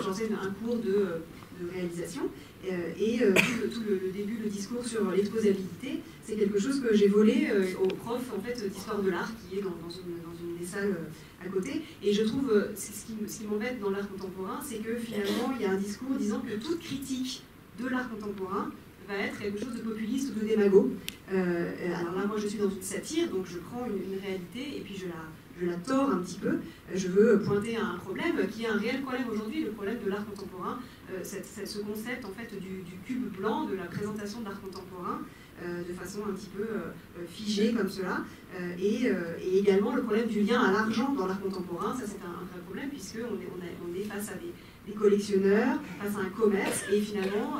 j'enseigne un cours de réalisation et tout le début, le discours sur l'exposabilité, c'est quelque chose que j'ai volé au prof en fait, d'histoire de l'art qui est dans une des salles à côté. Et je trouve, ce qui m'embête dans l'art contemporain, c'est que finalement il y a un discours disant que toute critique de l'art contemporain va être quelque chose de populiste ou de démago. Alors là, moi je suis dans une satire, donc je prends une réalité et puis je la tords un petit peu. Je veux pointer à un problème qui est un réel problème aujourd'hui, le problème de l'art contemporain, ce concept en fait du cube blanc, de la présentation de l'art contemporain de façon un petit peu figée comme cela, et également le problème du lien à l'argent dans l'art contemporain. Ça c'est un vrai problème puisqu'on est face à des collectionneurs, face à un commerce, et finalement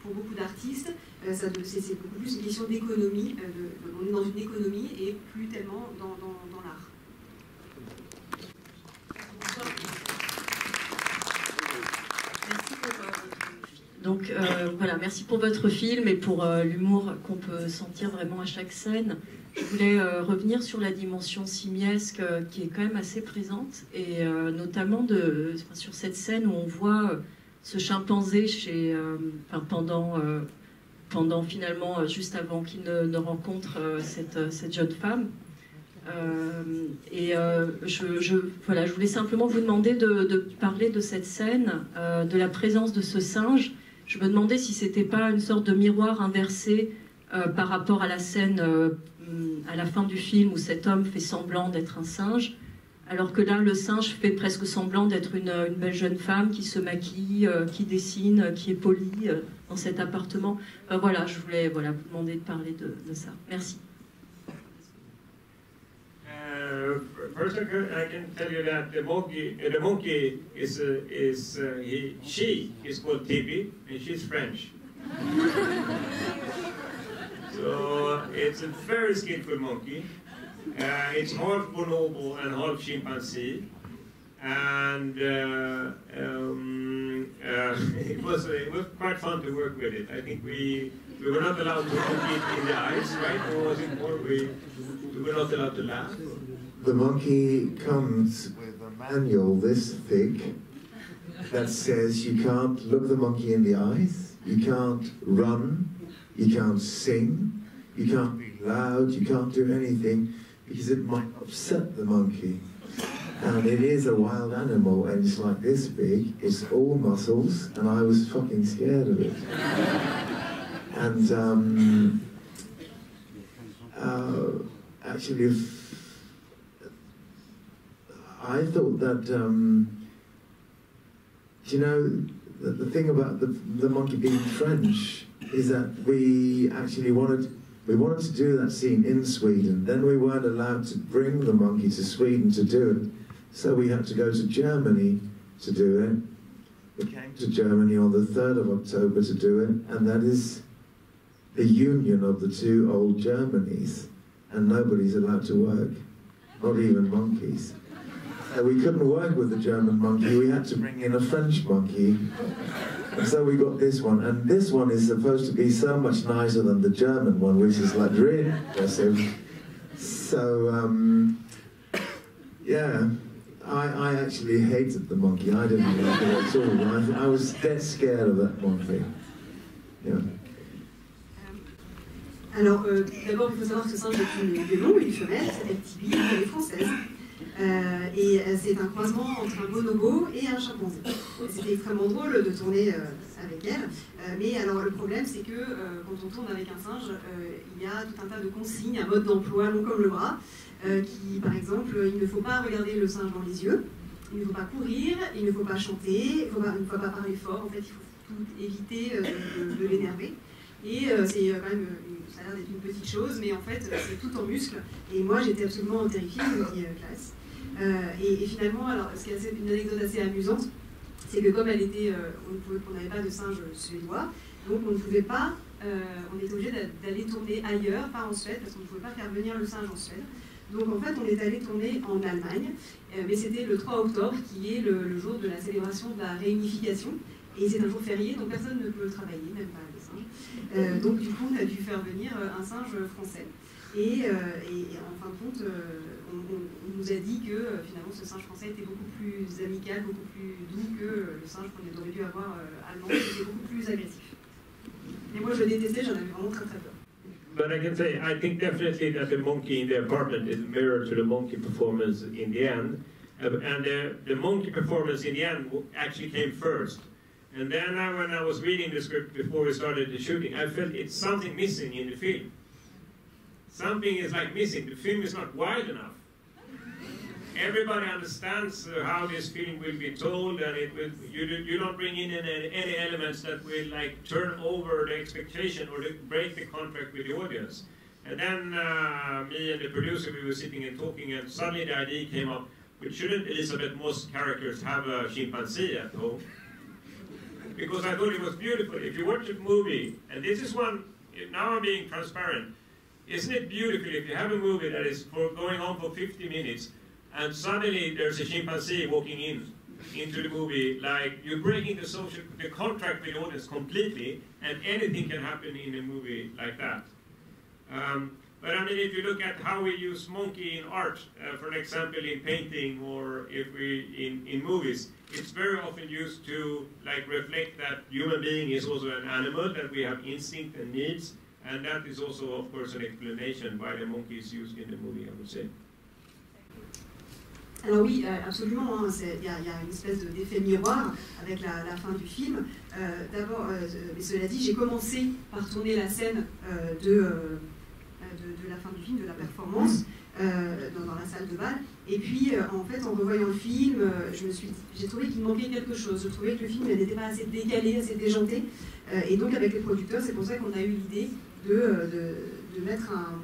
pour beaucoup d'artistes c'est beaucoup plus une question d'économie, on est dans une économie et plus tellement dans l'art. Donc voilà, merci pour votre film et pour l'humour qu'on peut sentir vraiment à chaque scène. Je voulais revenir sur la dimension simiesque qui est quand même assez présente, et notamment sur cette scène où on voit ce chimpanzé pendant finalement, juste avant qu'il ne rencontre cette jeune femme. Je voulais simplement vous demander de parler de cette scène, de la présence de ce singe. Je me demandais si c'était pas une sorte de miroir inversé par rapport à la scène à la fin du film où cet homme fait semblant d'être un singe, alors que là le singe fait presque semblant d'être une belle jeune femme qui se maquille, qui dessine, qui est polie dans cet appartement. Voilà, je voulais vous demander de parler de ça. Merci. First, I can tell you that the monkey she is called Tibi, and she's French. So it's a very skillful monkey. It's half bonobo and half chimpanzee, and it was quite fun to work with it. I think we were not allowed to look it in the eyes, right? Or was it more we were not allowed to laugh? The monkey comes with a manual this thick that says you can't look the monkey in the eyes, you can't run, you can't sing, you can't be loud, you can't do anything because it might upset the monkey. And it is a wild animal and it's like this big, it's all muscles, and I was fucking scared of it. And actually, I thought that, the thing about the monkey being French is that we actually wanted to do that scene in Sweden. Then we weren't allowed to bring the monkey to Sweden to do it, so we had to go to Germany to do it. We came to Germany on the 3rd of October to do it, and that is the union of the two old Germanys, and nobody's allowed to work, not even monkeys. We couldn't work with the German monkey, we had to bring in a French monkey. And so we got this one, and this one is supposed to be so much nicer than the German one, which is like really impressive. So, yeah, I actually hated the monkey. I didn't like it at all. I was dead scared of that monkey. Yeah. Alors, d'abord, il faut savoir que ce singe est une nom, une femelle, qui s'appelle Tibi, elle est française. Et c'est un croisement entre un bonobo et un chimpanzé. C'était extrêmement drôle de tourner avec elle. Mais alors, le problème, c'est que quand on tourne avec un singe, il y a tout un tas de consignes, un mode d'emploi long comme le bras, qui, par exemple, il ne faut pas regarder le singe dans les yeux, il ne faut pas courir, il ne faut pas chanter, il ne faut pas parler fort. En fait, il faut tout éviter de l'énerver. Et c'est quand même, ça a l'air d'être une petite chose, mais en fait, c'est tout en muscles. Et moi, j'étais absolument terrifiée, me dit Claes. Et finalement, alors, ce qui est une anecdote assez amusante, c'est que comme elle était, on n'avait pas de singe suédois, donc on ne pouvait pas, on était obligé d'aller tourner ailleurs, pas en Suède, parce qu'on ne pouvait pas faire venir le singe en Suède. Donc en fait, on est allé tourner en Allemagne, mais c'était le 3 octobre qui est le jour de la célébration de la réunification. Et c'est un jour férié, donc personne ne peut travailler, même pas les singes. Donc du coup, on a dû faire venir un singe français. Et en fin de compte, on nous a dit que finalement ce singe français était beaucoup plus amical, beaucoup plus doux que le singe qu'on aurait dû avoir allemand, qui était beaucoup plus agressif. Et moi je le détestais, j'en avais vraiment très très peur. But I can say, I think definitely that the monkey in the apartment is mirror to the monkey performance in the end. And the monkey performance in the end actually came first. And then when I was reading the script before we started the shooting, I felt it's something missing in the film. Something is like missing. The film is not wide enough. Everybody understands how this film will be told, and you don't bring in any elements that will like turn over the expectation or break the contract with the audience. And then me and the producer, we were sitting and talking, and suddenly the idea came up, but shouldn't Elizabeth Moss characters have a chimpanzee at home? Because I thought it was beautiful. If you watch a movie, and this is one, now I'm being transparent, isn't it beautiful if you have a movie that is going on for 50 minutes, and suddenly there's a chimpanzee walking into the movie, like you're breaking the contract with the audience completely, and anything can happen in a movie like that. But I mean, if you look at how we use monkey in art, for example, in painting, or if in movies, it's very often used to like reflect that human being is also an animal, that we have instinct and needs, and that is also, of course, an explanation why the monkey is used in the movie, I would say. Alors oui, absolument, hein, il y a une espèce d'effet miroir avec la fin du film. D'abord, mais cela dit, j'ai commencé par tourner la scène de la fin du film, de la performance, dans la salle de bal. Et puis, en fait, en revoyant le film, j'ai trouvé qu'il manquait quelque chose. Je trouvais que le film n'était pas assez décalé, assez déjanté. Et donc, avec les producteurs, c'est pour ça qu'on a eu l'idée de mettre un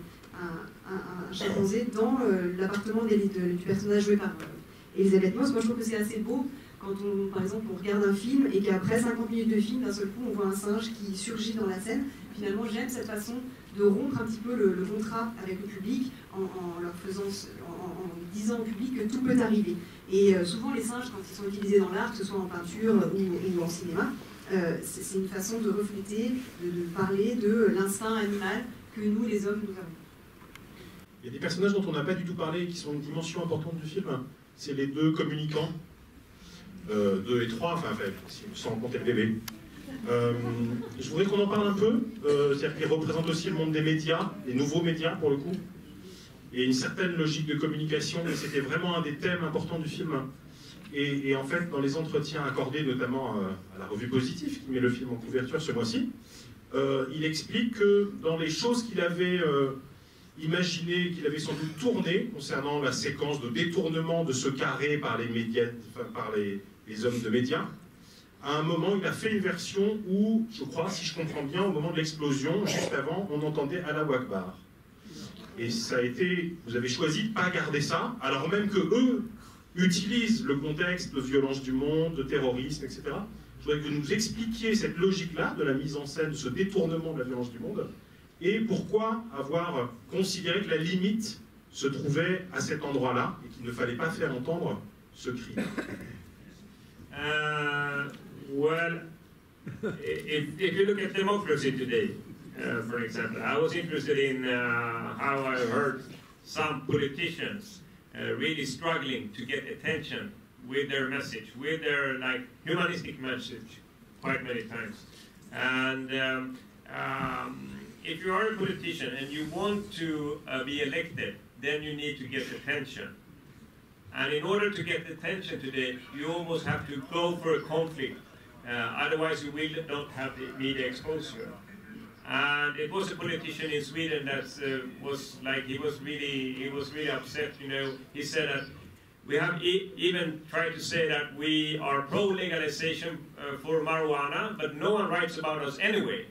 chimpanzé dans l'appartement du personnage joué par Elisabeth Moss. Moi, je trouve que c'est assez beau quand par exemple, on regarde un film et qu'après 50 minutes de film, d'un seul coup, on voit un singe qui surgit dans la scène. Finalement, j'aime cette façon de rompre un petit peu le contrat avec le public en disant au public que tout peut arriver. Et souvent, les singes, quand ils sont utilisés dans l'art, que ce soit en peinture ou en cinéma, c'est une façon de refléter, de parler de l'instinct animal que nous, les hommes, nous avons. Il y a des personnages dont on n'a pas du tout parlé et qui sont une dimension importante du film. C'est les deux communicants, 2 et 3, enfin, sans compter le bébé. Je voudrais qu'on en parle un peu, c'est-à-dire qu'ils représentent aussi le monde des médias, les nouveaux médias pour le coup, et une certaine logique de communication, et c'était vraiment un des thèmes importants du film. Et en fait, dans les entretiens accordés notamment à la revue Positif, qui met le film en couverture ce mois-ci, il explique que dans les choses qu'il avait imaginé, qu'il avait sans doute tourné concernant la séquence de détournement de ce carré par les médias, enfin, par les hommes de médias, à un moment, il a fait une version où, je crois, si je comprends bien, au moment de l'explosion, juste avant, on entendait Allahu Akbar. Et ça a été, vous avez choisi de ne pas garder ça, alors même que eux utilisent le contexte de violence du monde, de terrorisme, etc. Je voudrais que vous nous expliquiez cette logique-là de la mise en scène, de ce détournement de la violence du monde, et pourquoi avoir considéré que la limite se trouvait à cet endroit-là, et qu'il ne fallait pas faire entendre ce cri. Well, if you look at democracy today, for example, I was interested in how I heard some politicians really struggling to get attention with their message, with their like humanistic message, quite many times. And if you are a politician and you want to be elected, then you need to get attention. And in order to get attention today, you almost have to go for a conflict. Otherwise, you will not have the media exposure. And it was a politician in Sweden that was like, he was really upset. You know, he said that we have even tried to say that we are pro-legalization for marijuana, but no one writes about us anyway.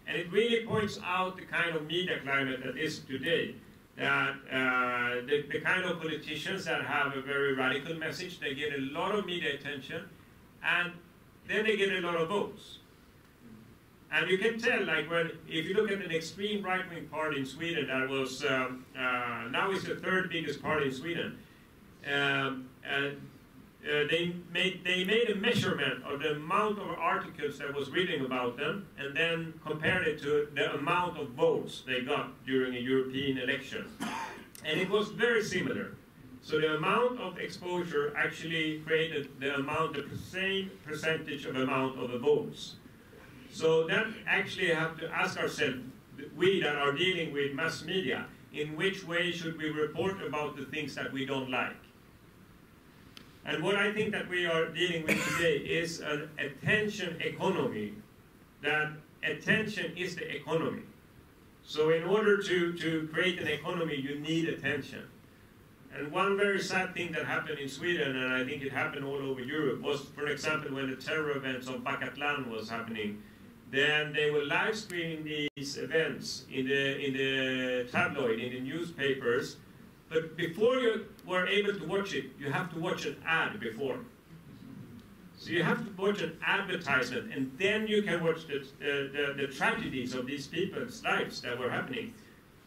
And it really points out the kind of media climate that is today. That the kind of politicians that have a very radical message, they get a lot of media attention, and then they get a lot of votes. And you can tell, like, if you look at an extreme right-wing party in Sweden, that was, now it's the third biggest party in Sweden. They made a measurement of the amount of articles that was written about them, and then compared it to the amount of votes they got during a European election. And it was very similar. So the amount of exposure actually created the same percentage of amount of the votes. So that actually have to ask ourselves, we that are dealing with mass media, in which way should we report about the things that we don't like? And what I think that we are dealing with today is an attention economy, that attention is the economy. So in order to create an economy, you need attention. And one very sad thing that happened in Sweden, and I think it happened all over Europe, was, for example, when the terror events of Bataclan was happening, then they were live streaming these events in the tabloid, in the newspapers. But before you were able to watch it, you have to watch an ad before. So you have to watch an advertisement, and then you can watch the tragedies of these people's lives that were happening.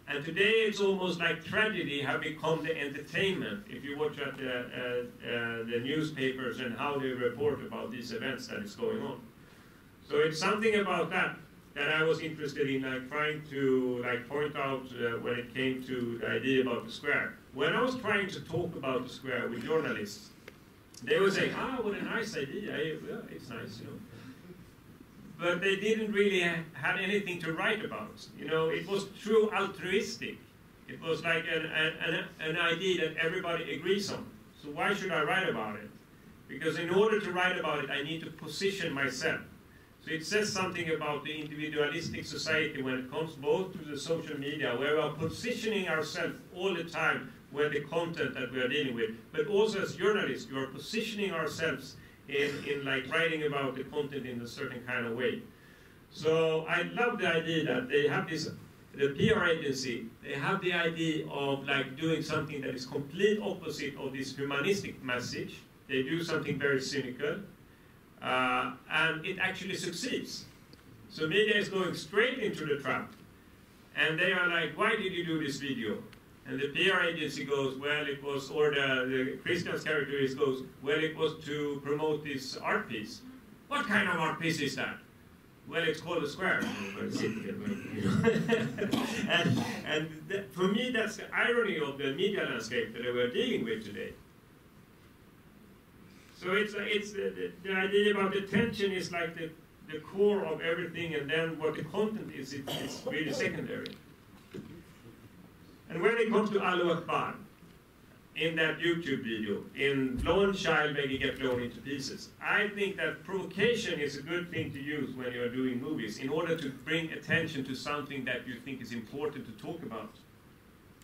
And today it's almost like tragedy have become the entertainment if you watch at the newspapers and how they report about these events that is going on. So it's something about that I was interested in, like, trying to point out when it came to the idea about the square. When I was trying to talk about the square with journalists, they would say, "Ah, what a nice idea! Yeah, it's nice, you know." But they didn't really have anything to write about. You know, it was true altruistic. It was like an idea that everybody agrees on. So why should I write about it? Because in order to write about it, I need to position myself. So it says something about the individualistic society when it comes both to the social media, where we are positioning ourselves all the time with the content that we are dealing with, but also as journalists, we are positioning ourselves in like writing about the content in a certain kind of way. So I love the idea that they have this, the PR agency, they have the idea of like doing something that is complete opposite of this humanistic message. They do something very cynical. And it actually succeeds. So media is going straight into the trap. And they are like, why did you do this video? And the PR agency goes, well, it was, or the Christian's character goes, well, it was to promote this art piece. What kind of art piece is that? Well, it's called a square. For me, that's the irony of the media landscape that we're dealing with today. So it's the idea about attention is like the core of everything, and then what the content is, it's really secondary. And when it comes to Allahu Akbar, in that YouTube video, in blown child making get blown into pieces, I think that provocation is a good thing to use when you're doing movies in order to bring attention to something that you think is important to talk about.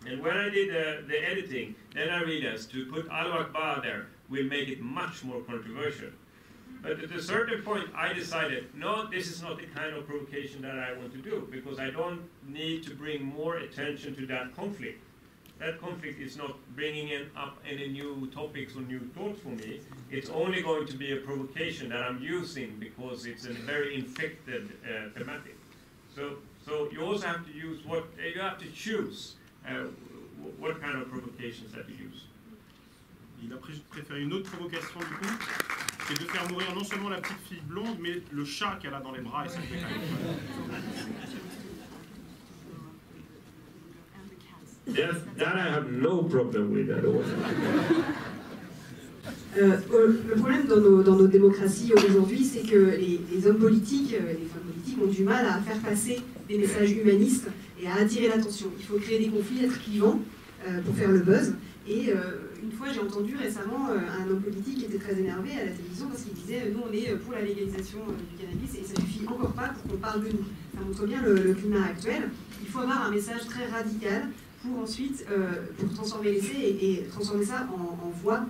And when I did the editing, then I realized to put Allahu Akbar there will make it much more controversial. But at a certain point, I decided, no, this is not the kind of provocation that I want to do, because I don't need to bring more attention to that conflict. That conflict is not bringing up any new topics or new thoughts for me. It's only going to be a provocation that I'm using because it's a very infected thematic. So you also have to use you have to choose what kind of provocations that you use. Il a préféré une autre provocation du coup, c'est de faire mourir non seulement la petite fille blonde, mais le chat qu'elle a dans les bras, et ça fait quand même... Yes, that I have no problem with at all. Le problème dans nos démocraties aujourd'hui, c'est que les hommes politiques, les femmes politiques ont du mal à faire passer des messages humanistes et à attirer l'attention. Il faut créer des conflits, être clivant pour faire le buzz. Et une fois, j'ai entendu récemment un homme politique qui était très énervé à la télévision parce qu'il disait « Nous, on est pour la légalisation du cannabis et ça suffit encore pas pour qu'on parle de nous ». Ça montre bien le climat actuel. Il faut avoir un message très radical pour ensuite pour transformer l'essai et transformer ça en voix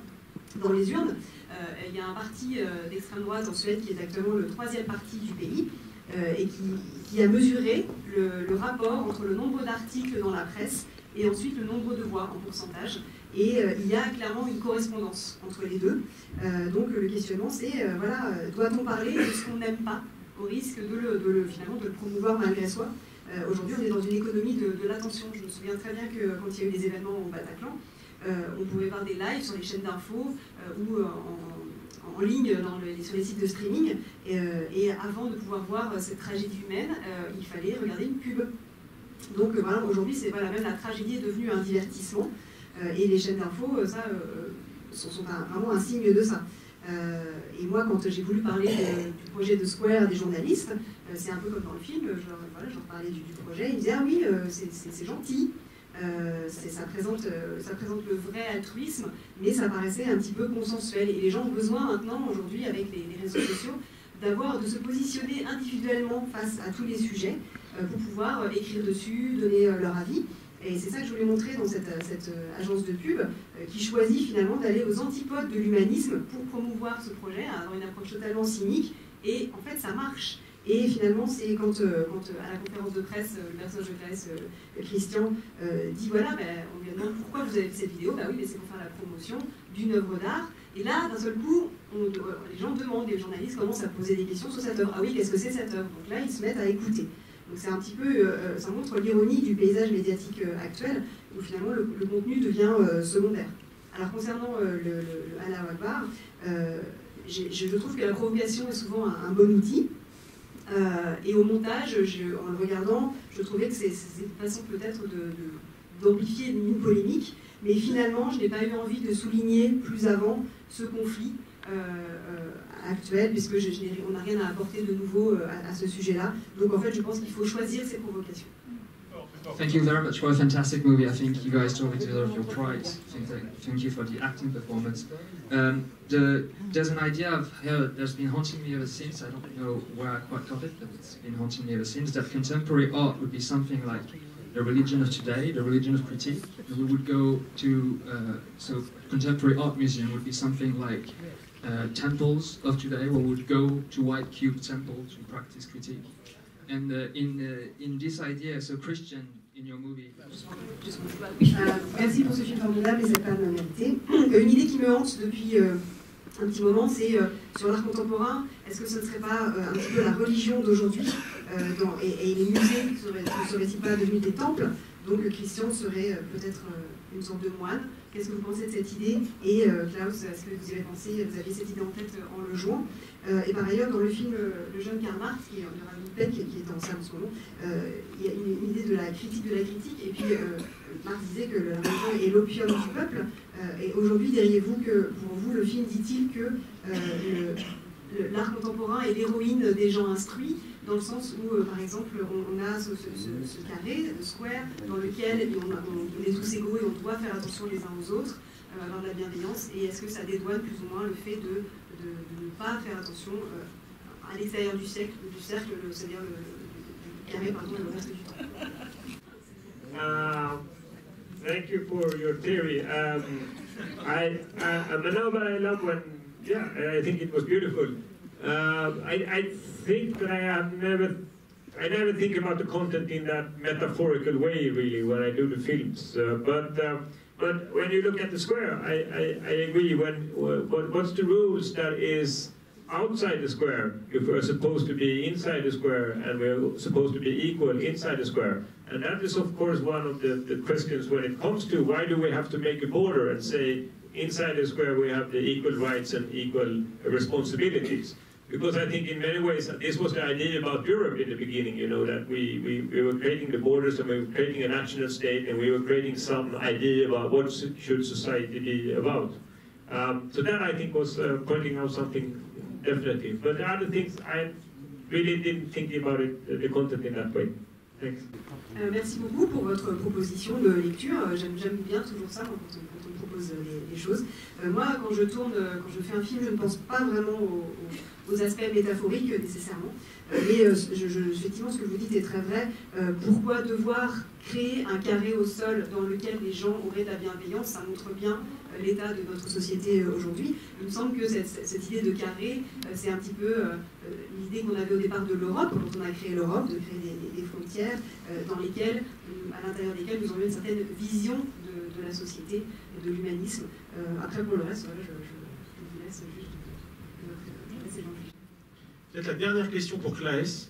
dans les urnes. Il y a un parti d'extrême droite en Suède qui est actuellement le 3e parti du pays et qui a mesuré le rapport entre le nombre d'articles dans la presse et ensuite le nombre de voix en pourcentage. Et il y a clairement une correspondance entre les deux. Donc le questionnement c'est, voilà, doit-on parler de ce qu'on n'aime pas au risque finalement de le promouvoir malgré soi. Aujourd'hui, on est dans une économie de l'attention. Je me souviens très bien que quand il y a eu des événements au Bataclan, on pouvait voir des lives sur les chaînes d'infos ou en ligne sur les sites de streaming. Et avant de pouvoir voir cette tragédie humaine, il fallait regarder une pub. Donc voilà, aujourd'hui, c'est même la tragédie est devenue un divertissement. Et les chaînes d'infos, sont vraiment un signe de ça. Et moi, quand j'ai voulu parler du projet de Square des journalistes, c'est un peu comme dans le film, je leur parlais du projet, ils me disaient « Ah oui, c'est gentil, ça présente le vrai altruisme, mais ça paraissait un petit peu consensuel. » Et les gens ont besoin maintenant, aujourd'hui, avec les réseaux sociaux, de se positionner individuellement face à tous les sujets pour pouvoir écrire dessus, donner leur avis. Et c'est ça que je voulais montrer dans cette agence de pub, qui choisit finalement d'aller aux antipodes de l'humanisme pour promouvoir ce projet, avoir une approche totalement cynique, et en fait ça marche. Et finalement, c'est quand à la conférence de presse, le personnage de Claes, Christian, dit voilà, on lui demande pourquoi vous avez fait cette vidéo, oui, mais c'est pour faire la promotion d'une œuvre d'art. Et là, d'un seul coup, les gens demandent, les journalistes commencent à poser des questions sur cette œuvre. Ah oui, qu'est-ce que c'est cette œuvre? Donc là, ils se mettent à écouter. Donc c'est un petit peu, ça montre l'ironie du paysage médiatique actuel, où finalement le contenu devient secondaire. Alors concernant le Allah Akbar, je trouve que la provocation est souvent un bon outil. Et au montage, en le regardant, je trouvais que c'est une façon peut-être d'amplifier une polémique, mais finalement, je n'ai pas eu envie de souligner plus avant ce conflit actuel, puisque on n'a rien à apporter de nouveau à ce sujet-là. Donc en fait, je pense qu'il faut choisir ses provocations. Thank you very much for a fantastic movie. I think you guys talking to a lot of your pride. Thank you for the acting performance. There's an idea I've heard that's been haunting me ever since. I don't know where I quite got it, but it's been haunting me ever since. That contemporary art would be something like the religion of today, the religion of critique. And we would go to so contemporary art museum would be something like temples of today, where we would go to white cube temple to practice critique. And in this idea, so Christian, in your movie. Merci pour ce film formidable et cette femme méritée. Une idée qui me hante depuis un petit moment, c'est sur l'art contemporain. Est-ce que ce ne serait pas un petit peu la religion d'aujourd'hui et les musées ne seraient-ils pas devenus des temples? Donc Christian serait peut-être une sorte de moine. Qu'est-ce que vous pensez de cette idée? Et Klaus, est-ce que vous y avez pensé? Vous aviez cette idée en tête en le jouant? Et par ailleurs, dans le film Le jeune Karl Marx, qui est de Ruben Östlund, qui est en salle en ce moment, il y a une idée de la critique de la critique. Et puis Marx disait que la religion est l'opium du peuple. Et aujourd'hui, diriez-vous que, pour vous, le film dit-il que l'art contemporain est l'héroïne des gens instruits, dans le sens où, par exemple, on a ce carré, le square, dans lequel on est tous égaux et on doit faire attention les uns aux autres, avoir de la bienveillance, et est-ce que ça dédouane plus ou moins le fait de ne pas faire attention à l'extérieur du cercle, c'est-à-dire le carré, pardon, le reste du temps. Thank you for your theory. I love when, yeah, I think it was beautiful. I think that I never think about the content in that metaphorical way, really, when I do the films. But when you look at the square, I agree. What's the rules that is outside the square if we're supposed to be inside the square and we're supposed to be equal inside the square? And that is, of course, one of the questions when it comes to why do we have to make a border and say inside the square we have the equal rights and equal responsibilities? Because I think in many ways this was the idea about Europe in the beginning, you know, that we were creating the borders and we were creating a national state and we were creating some idea about what should society be about. So that I think was pointing out something definitely. But the other things, I really didn't think about it, the content in that way. Thanks. Merci beaucoup pour votre proposition de lecture. J'aime bien toujours ça quand on me propose les choses. Moi, quand je fais un film, je ne pense pas vraiment aux aspects métaphoriques nécessairement. Mais effectivement, ce que vous dites est très vrai. Pourquoi devoir créer un carré au sol dans lequel les gens auraient de la bienveillance? Ça montre bien l'état de notre société aujourd'hui. Il me semble que cette idée de carré, c'est un petit peu l'idée qu'on avait au départ de l'Europe, quand on a créé l'Europe, de créer des frontières à l'intérieur desquelles nous aurions une certaine vision de la société et de l'humanisme. Après, pour le reste, je vous laisse juste. peut-être la dernière question pour Claes,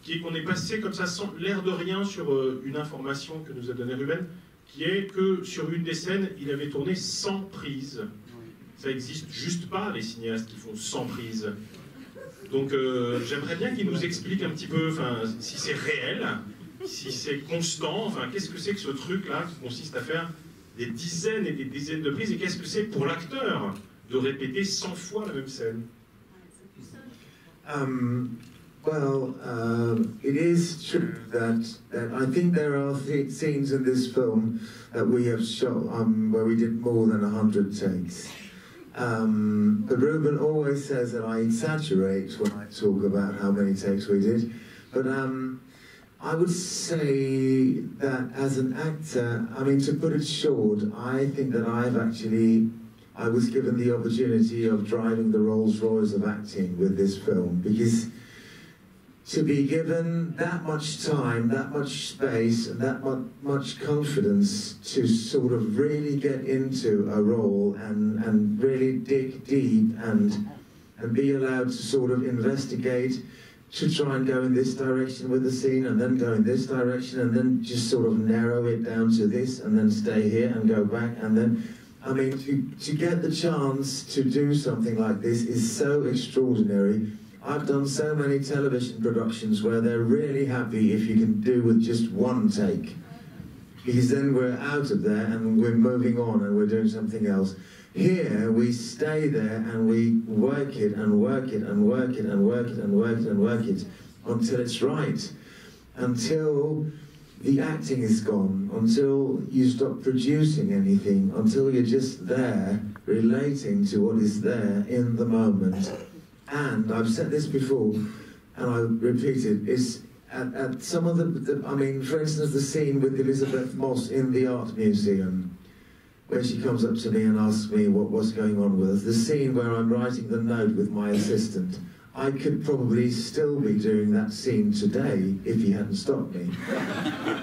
qui est qu'on est passé comme ça sans l'air de rien sur une information que nous a donnée Ruben, qui est que sur une des scènes, il avait tourné 100 prises. Ça n'existe juste pas, les cinéastes qui font 100 prises. Donc j'aimerais bien qu'il nous explique un petit peu si c'est réel, si c'est constant, qu'est-ce que c'est que ce truc-là qui consiste à faire des dizaines et des dizaines de prises, et qu'est-ce que c'est pour l'acteur de répéter 100 fois la même scène? It is true that I think there are scenes in this film that we have shot where we did more than 100 takes. But Ruben always says that I exaggerate when I talk about how many takes we did. But I would say that as an actor, I mean, to put it short, I think that I was given the opportunity of driving the Rolls Royce of acting with this film, because to be given that much time, that much space, and that much confidence to sort of really get into a role and really dig deep and be allowed to sort of investigate, to try and go in this direction with the scene and then go in this direction and then just sort of narrow it down to this and then stay here and go back, and then, I mean, to get the chance to do something like this is so extraordinary. I've done so many television productions where they're really happy if you can do with just one take, because then we're out of there and we're moving on and we're doing something else. Here we stay there and we work it and work it and work it and work it and work it and work it until it's right, until the acting is gone, until you stop producing anything, until you're just there relating to what is there in the moment. And I've said this before, and I repeat it, is at some of the, I mean, for instance, the scene with Elizabeth Moss in the Art Museum, where she comes up to me and asks me what's going on with us, the scene where I'm writing the note with my assistant, I could probably still be doing that scene today if he hadn't stopped me.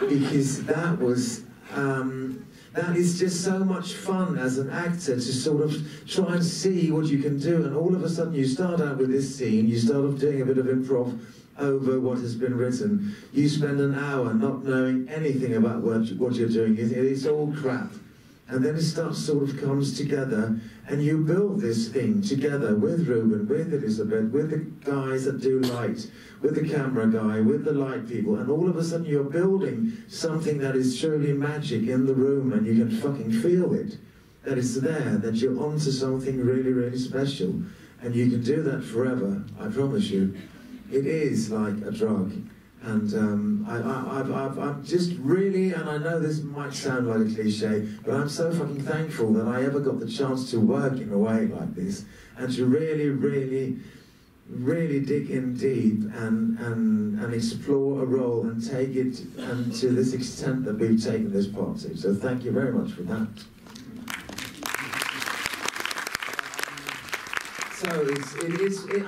Because that was, that is just so much fun as an actor to sort of try and see what you can do, and all of a sudden you start out with this scene, you start off doing a bit of improv over what has been written, you spend an hour not knowing anything about what you're doing, it's all crap. And then it sort of comes together, and you build this thing together with Ruben, with Elizabeth, with the guys that do light, with the camera guy, with the light people, and all of a sudden you're building something that is truly magic in the room, and you can fucking feel it, that it's there, that you're onto something really, really special, and you can do that forever, I promise you. It is like a drug. And I'm just really, and I know this might sound like a cliche, but I'm so fucking thankful that I ever got the chance to work in a way like this, and to really, really, really dig in deep and explore a role and take it and to this extent that we've taken this part to. So thank you very much for that. So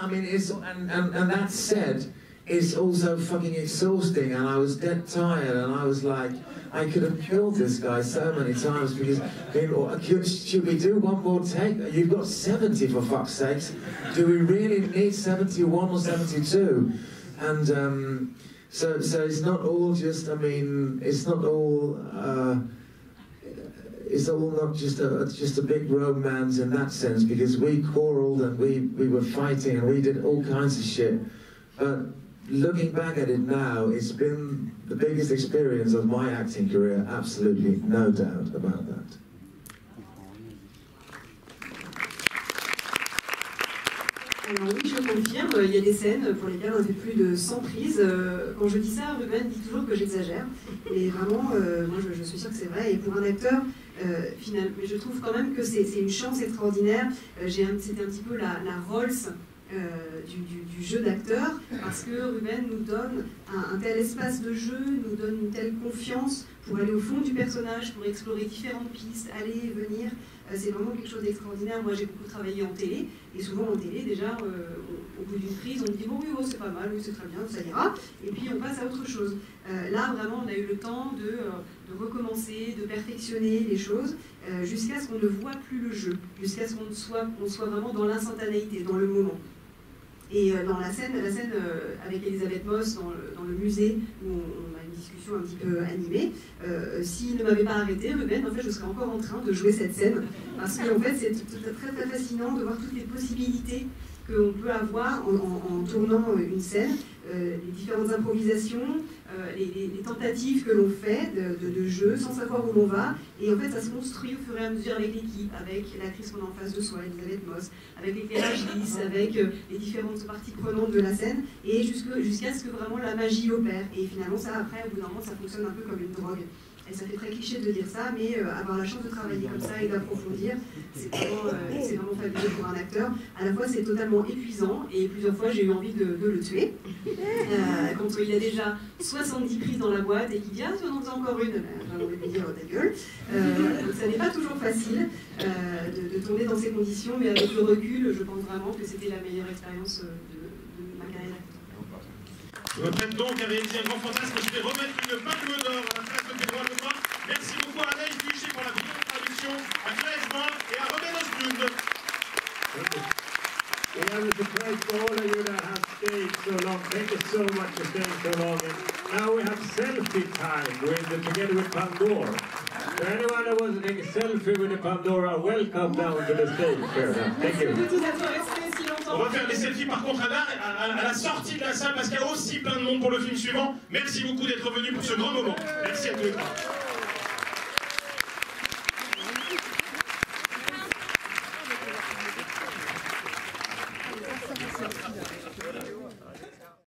I mean, that said, it's also fucking exhausting, and I was dead tired, and I was like, I could have killed this guy so many times, because, should we do one more take? You've got 70 for fuck's sakes. Do we really need 71 or 72? And so it's not all just, I mean, it's not all not just a big romance in that sense, because we quarreled and we were fighting and we did all kinds of shit. But looking back at it now, it's been the biggest experience of my acting career, absolutely, no doubt about that. Alors oui, je confirme, il y a des scènes pour lesquelles on a fait plus de 100 prises. Quand je dis ça, Ruben dit toujours que j'exagère. Et vraiment, moi je suis sûre que c'est vrai. Et pour un acteur, finalement, je trouve quand même que c'est une chance extraordinaire. C'était un petit peu la Rolls du jeu d'acteur, parce que Ruben nous donne un tel espace de jeu, nous donne une telle confiance pour aller au fond du personnage, pour explorer différentes pistes, aller et venir. C'est vraiment quelque chose d'extraordinaire. Moi j'ai beaucoup travaillé en télé, et souvent en télé déjà au bout d'une prise on dit bon oui oh, c'est pas mal, oui c'est très bien, ça ira, et puis on passe à autre chose. Là vraiment on a eu le temps de recommencer, de perfectionner les choses jusqu'à ce qu'on ne voit plus le jeu, jusqu'à ce qu'on soit vraiment dans l'instantanéité, dans le moment. Et dans la scène avec Elisabeth Moss dans le musée, où on a une discussion un petit peu animée, s'il ne m'avait pas arrêté, Ruben, en fait, je serais encore en train de jouer cette scène. Parce qu'en fait, c'est très très fascinant de voir toutes les possibilités qu'on peut avoir en tournant une scène, les différentes improvisations, les tentatives que l'on fait de jeu sans savoir où l'on va. Et en fait, ça se construit au fur et à mesure avec l'équipe, avec l'actrice qu'on a en face de soi, Elisabeth Moss, avec l'éclairage lisse, avec les différentes parties prenantes de la scène, et jusqu'à ce que vraiment la magie opère. Et finalement, ça, après, au bout d'un moment, ça fonctionne un peu comme une drogue. Et ça fait très cliché de dire ça, mais avoir la chance de travailler comme ça et d'approfondir, c'est vraiment fabuleux pour un acteur. À la fois, c'est totalement épuisant, et plusieurs fois, j'ai eu envie de le tuer. Quand il a déjà 70 prises dans la boîte et qu'il dit « Ah, tu en faisais encore une », j'ai envie de lui dire « Ta gueule ». Donc ça n'est pas toujours facile de tomber dans ces conditions, mais avec le recul, je pense vraiment que c'était la meilleure expérience de ma carrière d'acteur. Je me prête donc à réaliser un grand fantasme. Je vais remettre une palme d'or à la place de Pedro Almodovar. Merci beaucoup à Anaïs Buchet pour la vidéo traduction, à Claes Bang et à Ruben Östlund. We have a surprise for all of you that have stayed so long. Thank you so much for staying so long. And now we have selfie time together with Pandora. So anyone that wants to take a selfie with the Pandora, welcome down to the stage here. Thank you. On va faire des selfies par contre à la sortie de la salle parce qu'il y a aussi plein de monde pour le film suivant. Merci beaucoup d'être venus pour ce grand moment. Merci à tous les trois.